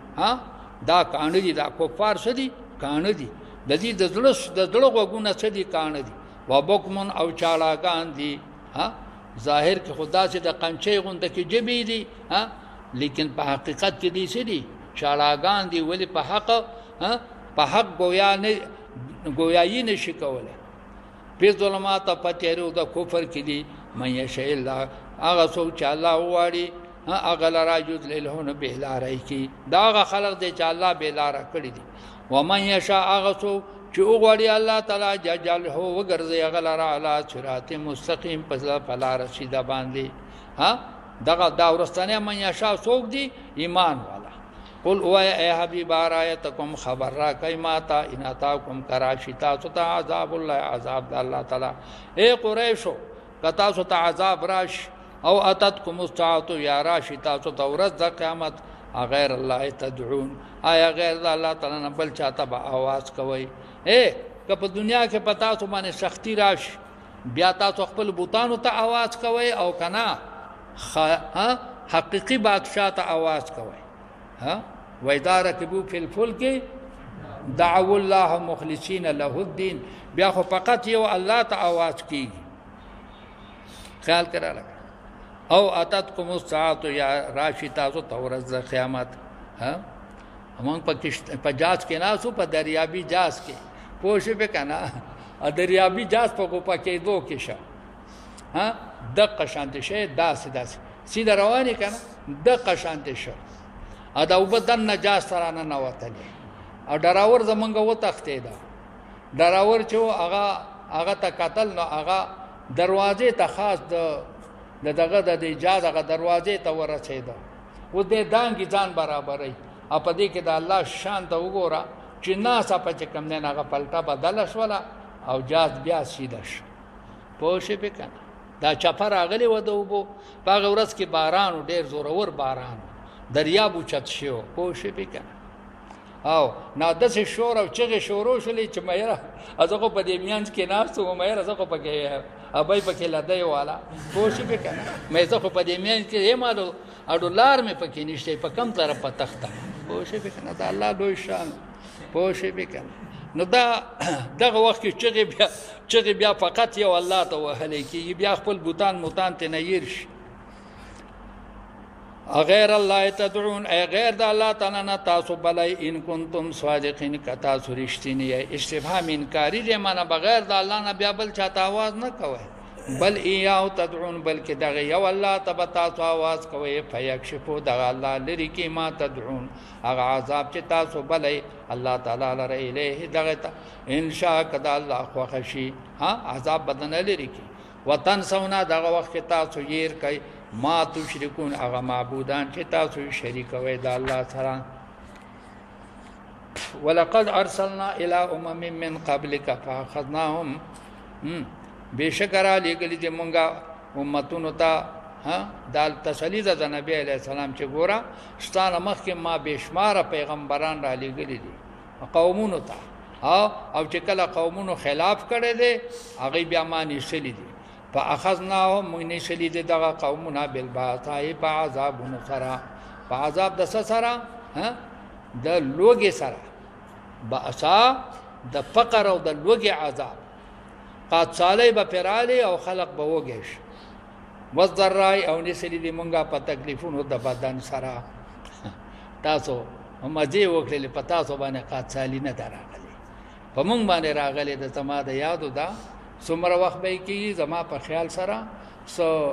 Speaker 1: دا کان دي دا کفار څه دي کان دي د دې د زړه غوونه څه دي کان دي وبکمن او چالاکان دي ظاهر کې خدا سے د قنچې غونډه کې جبې دي لیکن په حقیقت کې دي څه دي چالاکان دي ولی په حق گویایی نشي کوله په ظلمات په تیرو د کفر کې دي مې شاء الله هغه څوک چې الله وواړي هغه لرا یذللهن به لارای کی دا هغه خلق دي چې الله به لار کړی دي و من یشاء هغه څوک چې وغواړي الله تعالی جلاله وګرځي هغه لرا علی صراط مستقیم په لار رشیده باندې دغه دا ورستانه من یشاء څوک دي ایمان والا قل اوائے اے حبیب آرایتکم خبر را کئی ماتا اناتاکم کراشی تاسو تا عذاب اللہ عذاب دا اللہ تعالی اے قریشو کتاسو تا عذاب راش او اتتکم الساعتو یا راشی تاسو تا ورز دا قیامت غیر اللہ تدعون آیا غیر دا اللہ تعالی نبل چاہتا با آواز کوئی اے کپ دنیا کے پتا سو مانے سختی راش بیا تاسو خپل بوتانو تا آواز کوئی او کنا حقیقی بادشاہ تا آواز کوئی وَإِذَا رَكِبُوا فِي الْفُلْكِ دَعَوُا اللَّهَ مُخْلِصِينَ لَهُ الدِّينَ بیا خو فقط یو اللہ تا آواز کیگی خیال کرا لگا او اتتکم الساعت یا راشی تاسو تورز قیامت ہمان پا جاز کے ناسو پا دریابی جاز کے پوشی پہ کنا دریابی جاز پا کو پا کے دو کشا دق قشانت شے داسی داسی سیدھا روانی کنا دق قشانت شے ادا اوبدن نجاز سرانا نواتلی او ڈراور زمانگا و تختی دا ڈراور چو آغا تا قتل نو آغا دروازے تا خاص دا دغا دا اجاز آغا دروازے تا ورسے دا وہ دے دانگی جان برابر ای اپا دے که دا اللہ شان تا وگورا چی ناسا پا چکم دین آغا پلٹا بدلش والا او جاز بیا سیدش پوشی پی کنا دا چپر آغلی و دا اوبو پا غورس کی بارانو دیر زورور بارانو دریابو چت شیو پوشی پی کنا او نا دس شور او چغ شورو شلی چه میرا ازاقو پا دی میانج که ناستو و میرا ازاقو پا که ابای پا که لده والا پوشی پی کنا میزاقو پا دی میانج که ایم اڈو لار میں پا که نشتے پا کم طرف پا تختا پوشی پی کنا دا اللہ دوی شان پوشی پی کنا نو دا وقت کی چغ بیا فقط یو اللہ تا وحلی کی بیا خپل بوتان موتان تنیرش غیر اللہ تدعون اے غیر دا اللہ تعالیٰ نا تاسو بلائی ان کنتم صادقین کا تاسو رشتینی ہے استفہام انکاری دے مانا بغیر دا اللہ نا بیا بل چاہتا آواز نہ کوئے بل ایاو تدعون بلکہ دغی یو اللہ تب تاسو آواز کوئے فیکشفو دغا اللہ لرکی ما تدعون اگا عذاب چی تاسو بلائی اللہ تعالیٰ لرئی لے دغیتا انشاء کدا اللہ خوخشی عذاب بدن لرکی وتنسونا دغا وقت تاسو یر کئی ما تشرکون اغا معبودان چی تاسو شریک وی دا اللہ سران وَلَقَدْ أَرْسَلْنَا إِلَىٰ أُمَمٍ مِّن قَبْلِكَ فَأَخَذْنَاهُمْ بے شکرہ لے گلی دی منگا امتونو تا دال تسلی دا نبی علیہ السلام چی گورا ستان مخ کے ما بیشمار پیغمبران را لے گلی دی قومونو تا او چی کلا قومونو خلاف کرے دے اغی بیا ما نسلی دی فَأَخَذْنَاهُمْ مُنی سلی دی دغا قومونا بالباسائی پا عذابونو سرا پا عذاب دا سرا دا لوگ سرا باسا دا فقر او دا لوگ عذاب قاد سالی با پیرالی او خلق با وگیش وزدرائی او نسلی دی منگا پا تکلیفونو دا بدن سرا تاسو مزی وکلی پا تاسو بانے قاد سالی ندر آگلی پا منگ بانے راگلی دا زما دا یادو دا سمر وقت بای کی زما پا خیال سرا سو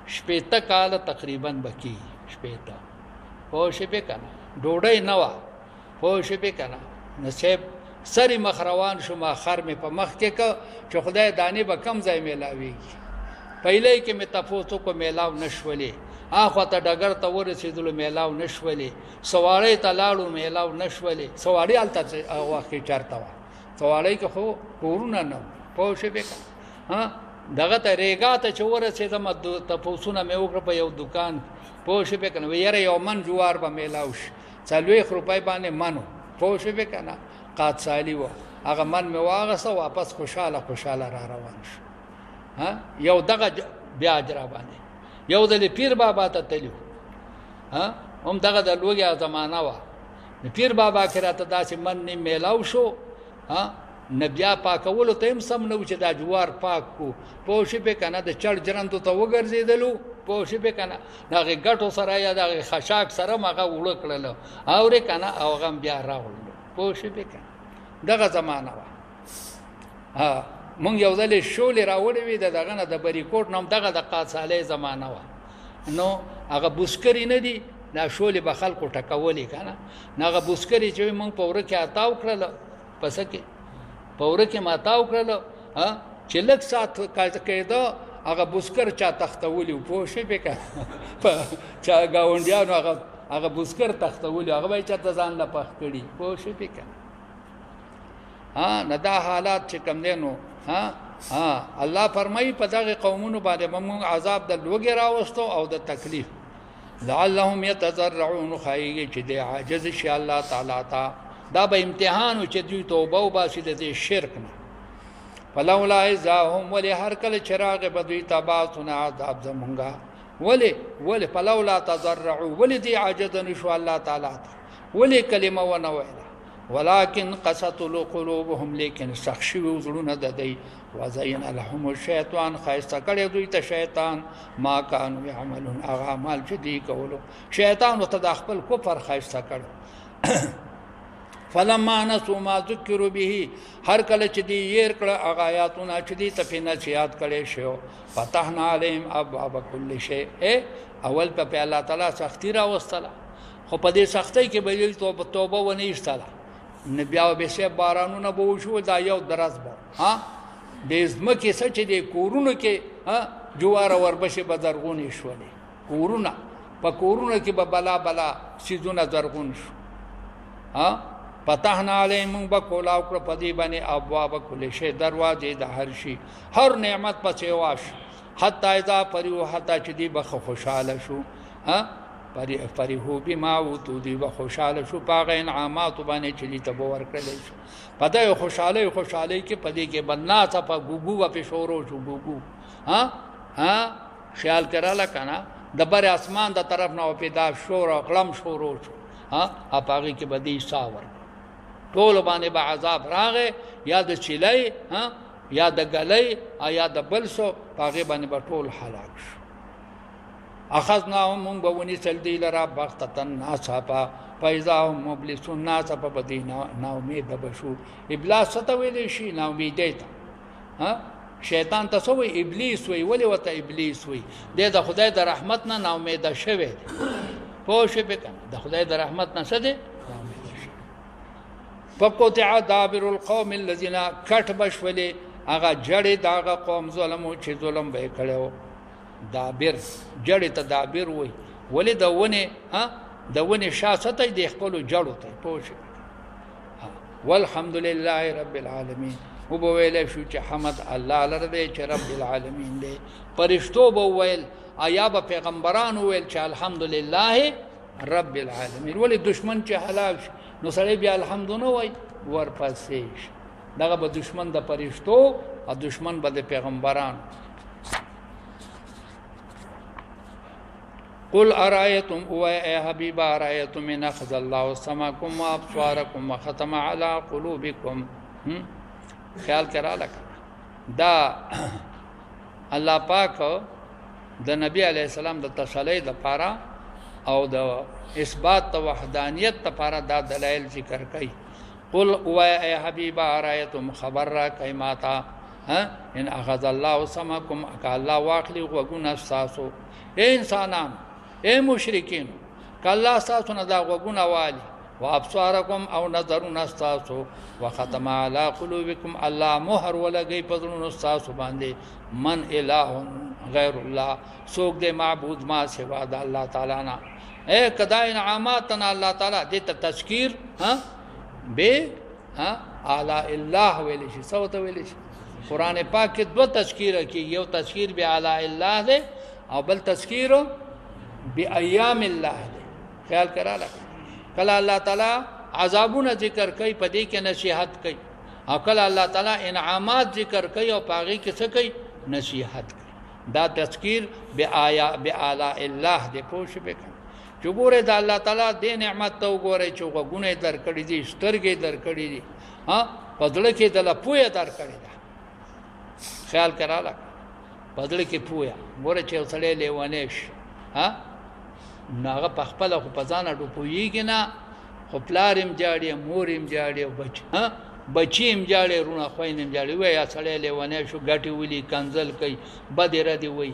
Speaker 1: شپیتا کال تقریباً بکی شپیتا پوشی پی کنا ڈوڑای نوا پوشی پی کنا نصیب سری مخروان شما خر میں پا مخ کے که چو خدای دانی با کم زی میلاوی گی پہلے که می تفوتو کو میلاو نشولی آخوا تا ڈگر تا ورسیدلو میلاو نشولی سواری تا لارو میلاو نشولی سواری آلتا واقعی چرتا وا سواری که خو پورونا نو پوشی بکن دغه تا ریگا تا چو ورسیدم تفوسونا می اکر پا یو دکان پوشی بکن ویر یو من جوار با میلاوش سالویخ روپای بانے منو پوشی بکن قاد سالی و اگه من می واغستا واپس خوشحاله را روان شو یو دغه بیا اجرا باندې یو دلی پیر بابا تا تلیو هم دغه د لوګیا زمانہ وا پیر بابا کرا ته داسې من نیم میلاو شو نبیا پاکولو ته هم سم نو چې دا جوار پاک کو پوشی په کنه د چړ جرندو ته وګرځیدلو پوشی په کنه دغه ګټو سره یا دغه خشاک سره مغه وړ کړل او ر کنه او غم بیا راول پوشی په کنه دغه زمانہ وا مونږ یو ځل شولې راوړې وې دغه نه د بریکوټ نوم دغه د قاصاله زمانہ وا نو هغه بوسکری نه دی دا شولې به خلکو ټکولې کنه هغه بوسکری چې مونږ پوره کې اتاو کړل پس کې پوره کې ماتاو کړل چې لږ سات کېده هغه بوسکر چا تختولې پوه شي به چا گاونډیانو هغه بوسکر تختول هغه به چرته ځان لا پخ کړي پوه شئ پې کنه نه دا حالات چې کم دی نو الله فرمایي په دغه قومونو باندې موږ عذاب د لوږې راوستو او د تکلیف لعلهم یتضرعون خایږي چې دی عاجز شي الله تعالی ته دا به امتحان چې دوی توبه وباسي د شرک نه فلولا اذا هم ولي هر کله چراغ بدوی تباسنا عذاب زمونږه ولي فلولا تضرعوا ولي دي عاجز نشو الله تعالی ولي کلمه ونویلا ولكن قست قلوبهم لیکن سخشی وزړونه د دی وزین لهم الشیطان خایسته کړي دوی ته شیطان ما كانوا يعملون اعمال چې دی کولو شیطان وته د خپل کفر خایسته کړ فلما نسوا ما ذکروا به هر کله چې دی ير کړه آیاتونه چې دی ته نصیحت کړي شو فتحنا عليهم ابواب كل شيء اول په الله تعالی سختی را وستله خو په دې سختۍ کې به توبه ونی استله نبیاو به سه بارانونه به وشو دا یو درز به د ځمکې څه چې د کورونو کې جوار وربشې به زرغونې شولې کورونه په کورونو کې به بلا سیزونه زرغون شو فتحنا علیهم بکولاو کړه په دې باندې ابواب کل شی دروازې د هر شي هر نعمت پسې واش حتی اذا پریو حتی چې دی بخ خوشاله شو پریهو بما وتو دی بخ خوشاله شو پاغه انعامات باندې چې دی ته ورکړل شو پدې خوشاله کې پدې کې بنا څه په ګوګو په شورو شو ګوګو خیال کړه کنه د بر اسمان د طرف نه پیدا شور او قلم شورو شو اپاغي کې بدی ساور ټول باندې به عذاب راغې یا د چلای یا د غلې یا د بلسو پاغي باندې به ټول هلاک شو اخذناهم من بونی سلدی لرا بغتتن ناصفا فاذا هم مبلسون ناصفا بدینا نا امید بشو ابلاس ته ویل شي نا امید ته شیطان ته سو ابلیس وی ولی وته ابلیس وی د خدای د رحمت نه نا امید شوه پوه شو به کنه د خدای د رحمت نه څه دی فقطع دابر القوم الذين كتب شولي هغه جړې داغه قوم ظلمو چې ظلم به کړو دابر جړې ته دابر وای ولې د ونه شاسته د خپل جړو ته پوښ والحمد لله رب العالمین وبو ویل شو چې حمد الله لره چې رب العالمین دی پرشتو بو ویل آیا به پیغمبران ویل چې الحمدلله رب العالمین ولې دشمن چې هلاک نو سړی بیا الحمدونه وای ورپسې دغه به دشمن د پرشتو او دشمن به د پیغمبران قل ارایتم او ای حبیب ارایتم ان اخذ الله سمعکم وابصارکم وختم علی قلوبکم خیال کرا لک دا الله پاک د نبی علی السلام د تسلی د پاره او د اثبات وحدانیت لپاره دا دلایل ذکر کړي قل او ای حبیب ارایتم خبر را کایماتا ان اخذ الله سمعکم اک الله واخلی وګون اساسو اے انسانان اے مشرکین کله اساسو نه دا وګون والی وابصارکم او نظرون اساسو وختم علی قلوبکم الله مهر ولګی پزړو اساسو باندې من الہ غیر الله سوق دے معبود ما سوا د الله تعالی نه اے کدا انعاماتنا الله تعالی دې ته تذکیر به اعلی الله ویل شي سوته ویل شي قران پاک کې دو تذکیر کې یو تذکیر به اعلی الله ده او بل تذکیر به ایام الله ده خیال کړه کله الله تعالی عذابونه ذکر کوي پدې کې نصیحت کوي او کله الله تعالی انعامات ذکر کوي او پاغي کې څه کوي نصیحت کوي دا تذکیر به اعلی الله دې پوښ به چې ګوره د الله تعالی دې نعمت ته وګوره چې وګونه درکړې دي سترګې درکړې دي پدړه کې د لپوې درکړې ده خیال کړه پدړه کې پویا ګوره چې وسړې لیوانې شي ناغه پخپل خو پزانه ډوپویږي نه خو پلارم جاړي مورم جاړي بچیم جاړي رونه خوینم جاړي وای اصله لیوانه شو ګټي ولي کنزل کوي بد ردی وای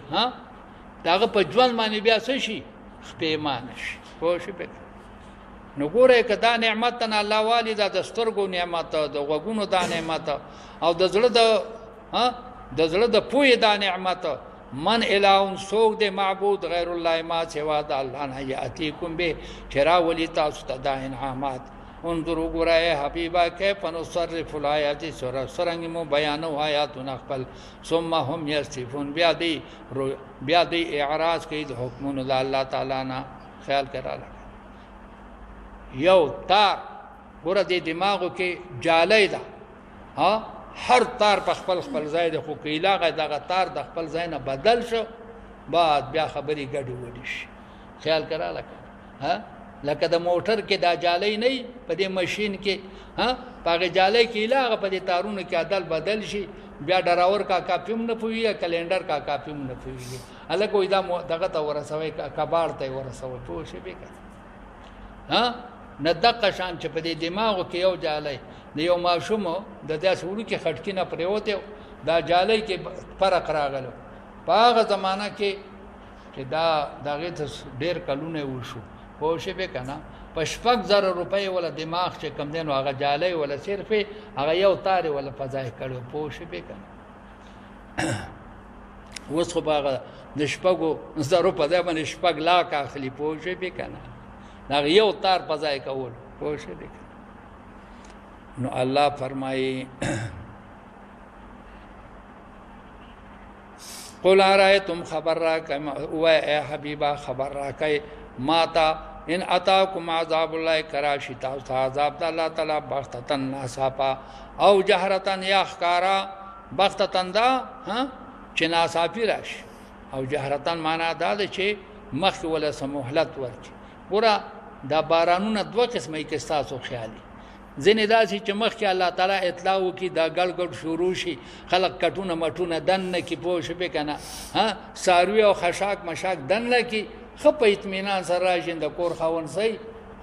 Speaker 1: داغه په ځوان باندې بیا څه شي خپېمانش خو شي په نو ګوره کدا نعمت نه الله والد د سترګو نعمت د غوګونو د نعمت او د زړه د پوی د نعمت من الہ سوک دے معبود غیر اللہ ما سوا دا اللہ نا یاتیکم بے چرا ولی تاسو ته دا انعامات انظروا گرائے حبیبہ کیف نصرف الآیات سرنگ مو بیانو آیاتنا خپل ثم هم یصفون بیا دی اعراض کی د حکمونو د الله تعالی نه خیال کرا لگا یو تار ګوره د دماغو کې جالۍ ده ها هر تار په خپل ځای د خو کیلاغه دغه تار د خپل ځای نه بدل شو بعد بیا خبرې ګډې وډې شي خیال کرا لگا ها لکه د موټر کې دا جالۍ نه په دې ماشین کې ها پاګه جالۍ کې علاوه په دې تارونو کې عدل بدل شي بیا ډراور کا کاپیم نه پوي کلندر کا کاپیم نه پوي الګ وې دا دغه ته ورسوي کباړ ته ورسوي پوه شي به ها نه دغه شان چې په دې دماغو کې یو جالۍ د یو ماشوم د داس وړو کې خټکی نه پریوته دا جالۍ کې فرق راغلو په هغه زمانہ کې چې دا دغه ته ډېر کلونه وشو پوه شي به کنه په 6000 روپۍ ولا دماغ چې کم دین هغه جالۍ ولا صرف هغه یو تار ولا فضای کړو پوه شي به کنه اوس خو هغه د شپږو زرو په ځای باندې شپږ لاک اخلي پوه شي به کنه دا یو تار فضای کول پوه شي به نو الله فرمایي قل ارایتم خبر را کما او اے حبیبا خبر را کای ماتا ان اتاکم عذاب الله کراشی تاسو عذاب د الله تعالی بختتن ناصافا او جهرتن یا خکارا بختتن دا ها چې ناصافی راشي او جهرتن معنا دا ده چې مخ ولا سمحلت ورچ ګوره دا بارانونه دوه قسمه کې تاسو خیالي ځنې داسې چې مخکې الله تعالی اطلاع وکړي دا ګډ ګډ شروع شي خلق کټونه مټونه دننه کې پوه شي به کنه ها ساروی او خشاک مشاک دننه کې خپ اطمینان سره راشي د کور خاون سي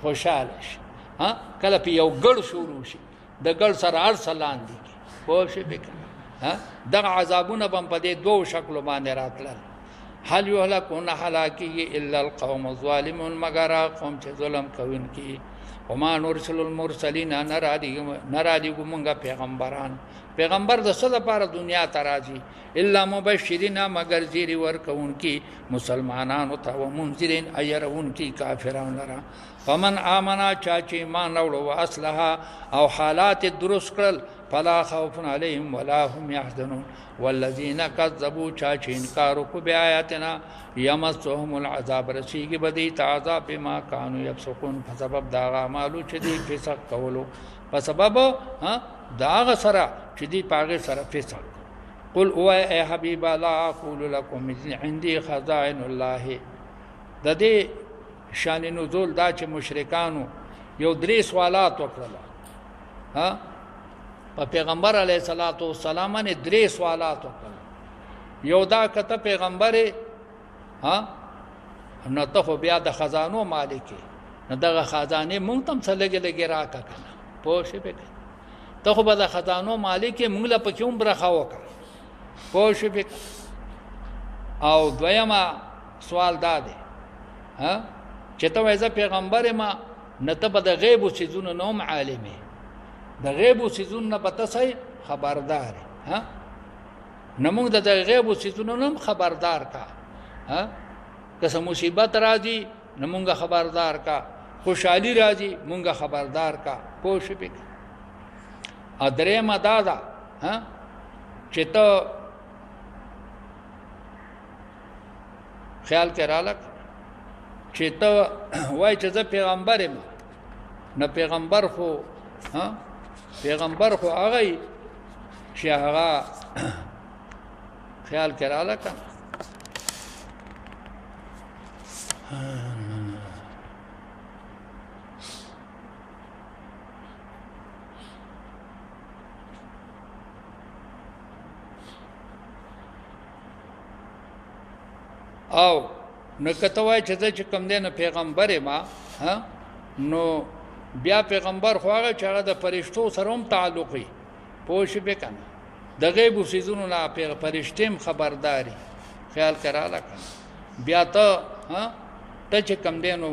Speaker 1: خوشاله شي ها کله په یو ګډ شروع شي د ګډ سره ارسلان دي پوه شي به کنه ها دغه عذابونه بم په دې دوه شکل باندې راتلل هل یهلكون هلاکی الا القوم الظالمون مگر قوم چې ظلم کوونکي وما نرسل المرسلین نرادی گمونگا پیغمبر د څه لپاره دنیا ته راځي الا مبشرین مگر زیر ورکون کی مسلمانانو ته و منذرین ايرون کی کافرانو لرا فمن آمنا چا چې ایمان راوړ او اصلها او حالات درست کړل فلا خوف علیهم ولا هم يحزنون والذین كذبوا چا چې انکار وکړ بیااتنا یمسهم العذاب رسیږي بدی تعذاب بما كانوا يفسقون په سبب دا اعمالو چې دی فسق کولو په سبب دا سره چې دی پاغه سره فسق قل او اے حبیب لا اقول لكم عندي خزائن الله د دې شان نزول دا چې مشرکانو یو درې سوالات وکړل ها په پیغمبر علیه الصلاۃ والسلام باندې درې سوالات وکړل یو دا کته پیغمبر ها نو ته بیا د خزانو مالک نه دغه خزانه مونږ تم څه لګي راکا کنه پوه شي به ته خو به د خزانو مالک مونږ له پکوم برخه وکړه پوه شي به او دویما سوال دا دی ها چې ته وایې پیغمبر ما نه ته به د غیب او سيزونو نوم عالمه د غیب او سيزونو نه پته سي خبردار ها نمونږ د غیب او سيزونو نوم خبردار کا ها که مصیبت راځي نمونږ خبردار کا خوشحالي راځي مونږ خبردار کا پوه شي به ادرې ما دادا ها چې ته خیال کړه چې ته وای چې زه پیغمبر یم نه پیغمبر خو ها پیغمبر خو هغه چې هغه خیال کړه کنه او نو کته وای چې کوم دینه پیغمبر ما ها نو بیا پیغمبر خو هغه چې هغه د فرشتو سره هم تعلقي پوه شي به کنه د غیب سيزونو نه فرشتیم خبرداري خیال کراله کنه بیا ته ها ته چې کوم دینو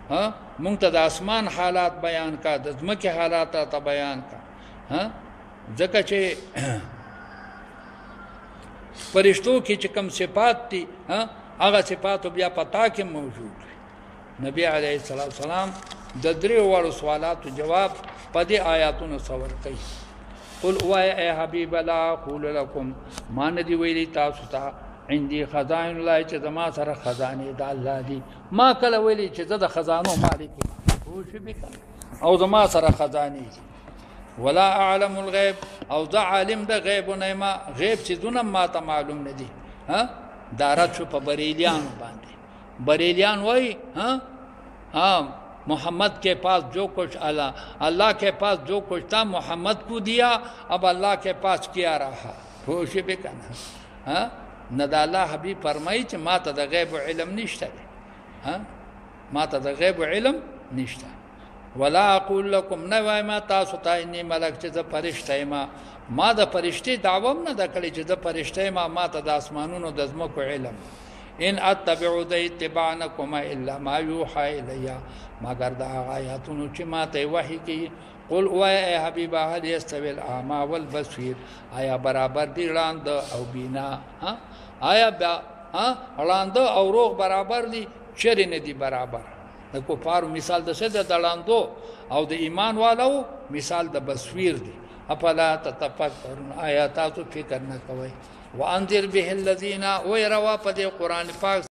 Speaker 1: ها مونږ ته د اسمان حالات بیان کا د ځمکې حالات ته بیان کا ها ځکه چې فرشتو کې چې کوم صفات دي هغه صفات بیا پتا کې موجود وي. نبی علیه السلام د درې وړو سوالاتو جواب په دې آیاتونو سره کوي. قل وای ای حبیب لا اقول لكم ما ندی ویلی تاسو ته عندي خزائن الله چې زما سره خزانه د الله دي. ما کله ویلی چې زه د خزانو مالک او زما سره خزانه دي. ولا اعلم الغیب او ذا عالم د غیب نه ما غیب چې دونه ما ته معلوم نه دي. دارت شو په بریلیان باندې. بریلیان وای محمد کے پاس جو کچھ اللہ کے پاس جو کچھ تھا محمد کو دیا اب اللہ کے پاس کیا رہا. خوشی بھی کنا ندا اللہ حبیب فرمائی چې ما ته د غیب علم نشته ما ته د غیب علم نشته. ولا اقول لكم نوای ما تاسو ته انی ملک چې زه فرشته ما د فرشتي دعوم نه د کړی چې د فرشته ما ته د اسمانونو د ځمکو علم. ان اتبع د اتباعنکم الا ما یوحى الی مگر د آیاتونو چې ما ته وحی کی. قل ای حبیب هل یستوی الاعمى والبصیر آیا برابر دی وړاند او بینا؟ آیا وړاند او روغ برابر دي؟ چیرې نه دي برابر. د کفارو مثال د څه د وړاندو او د ایمان والو مثال د بصیر دی. افلا تتفکرون آیا تاسو فکر نه کوئ؟ وانذر به الذین ويروا په دې قران پاک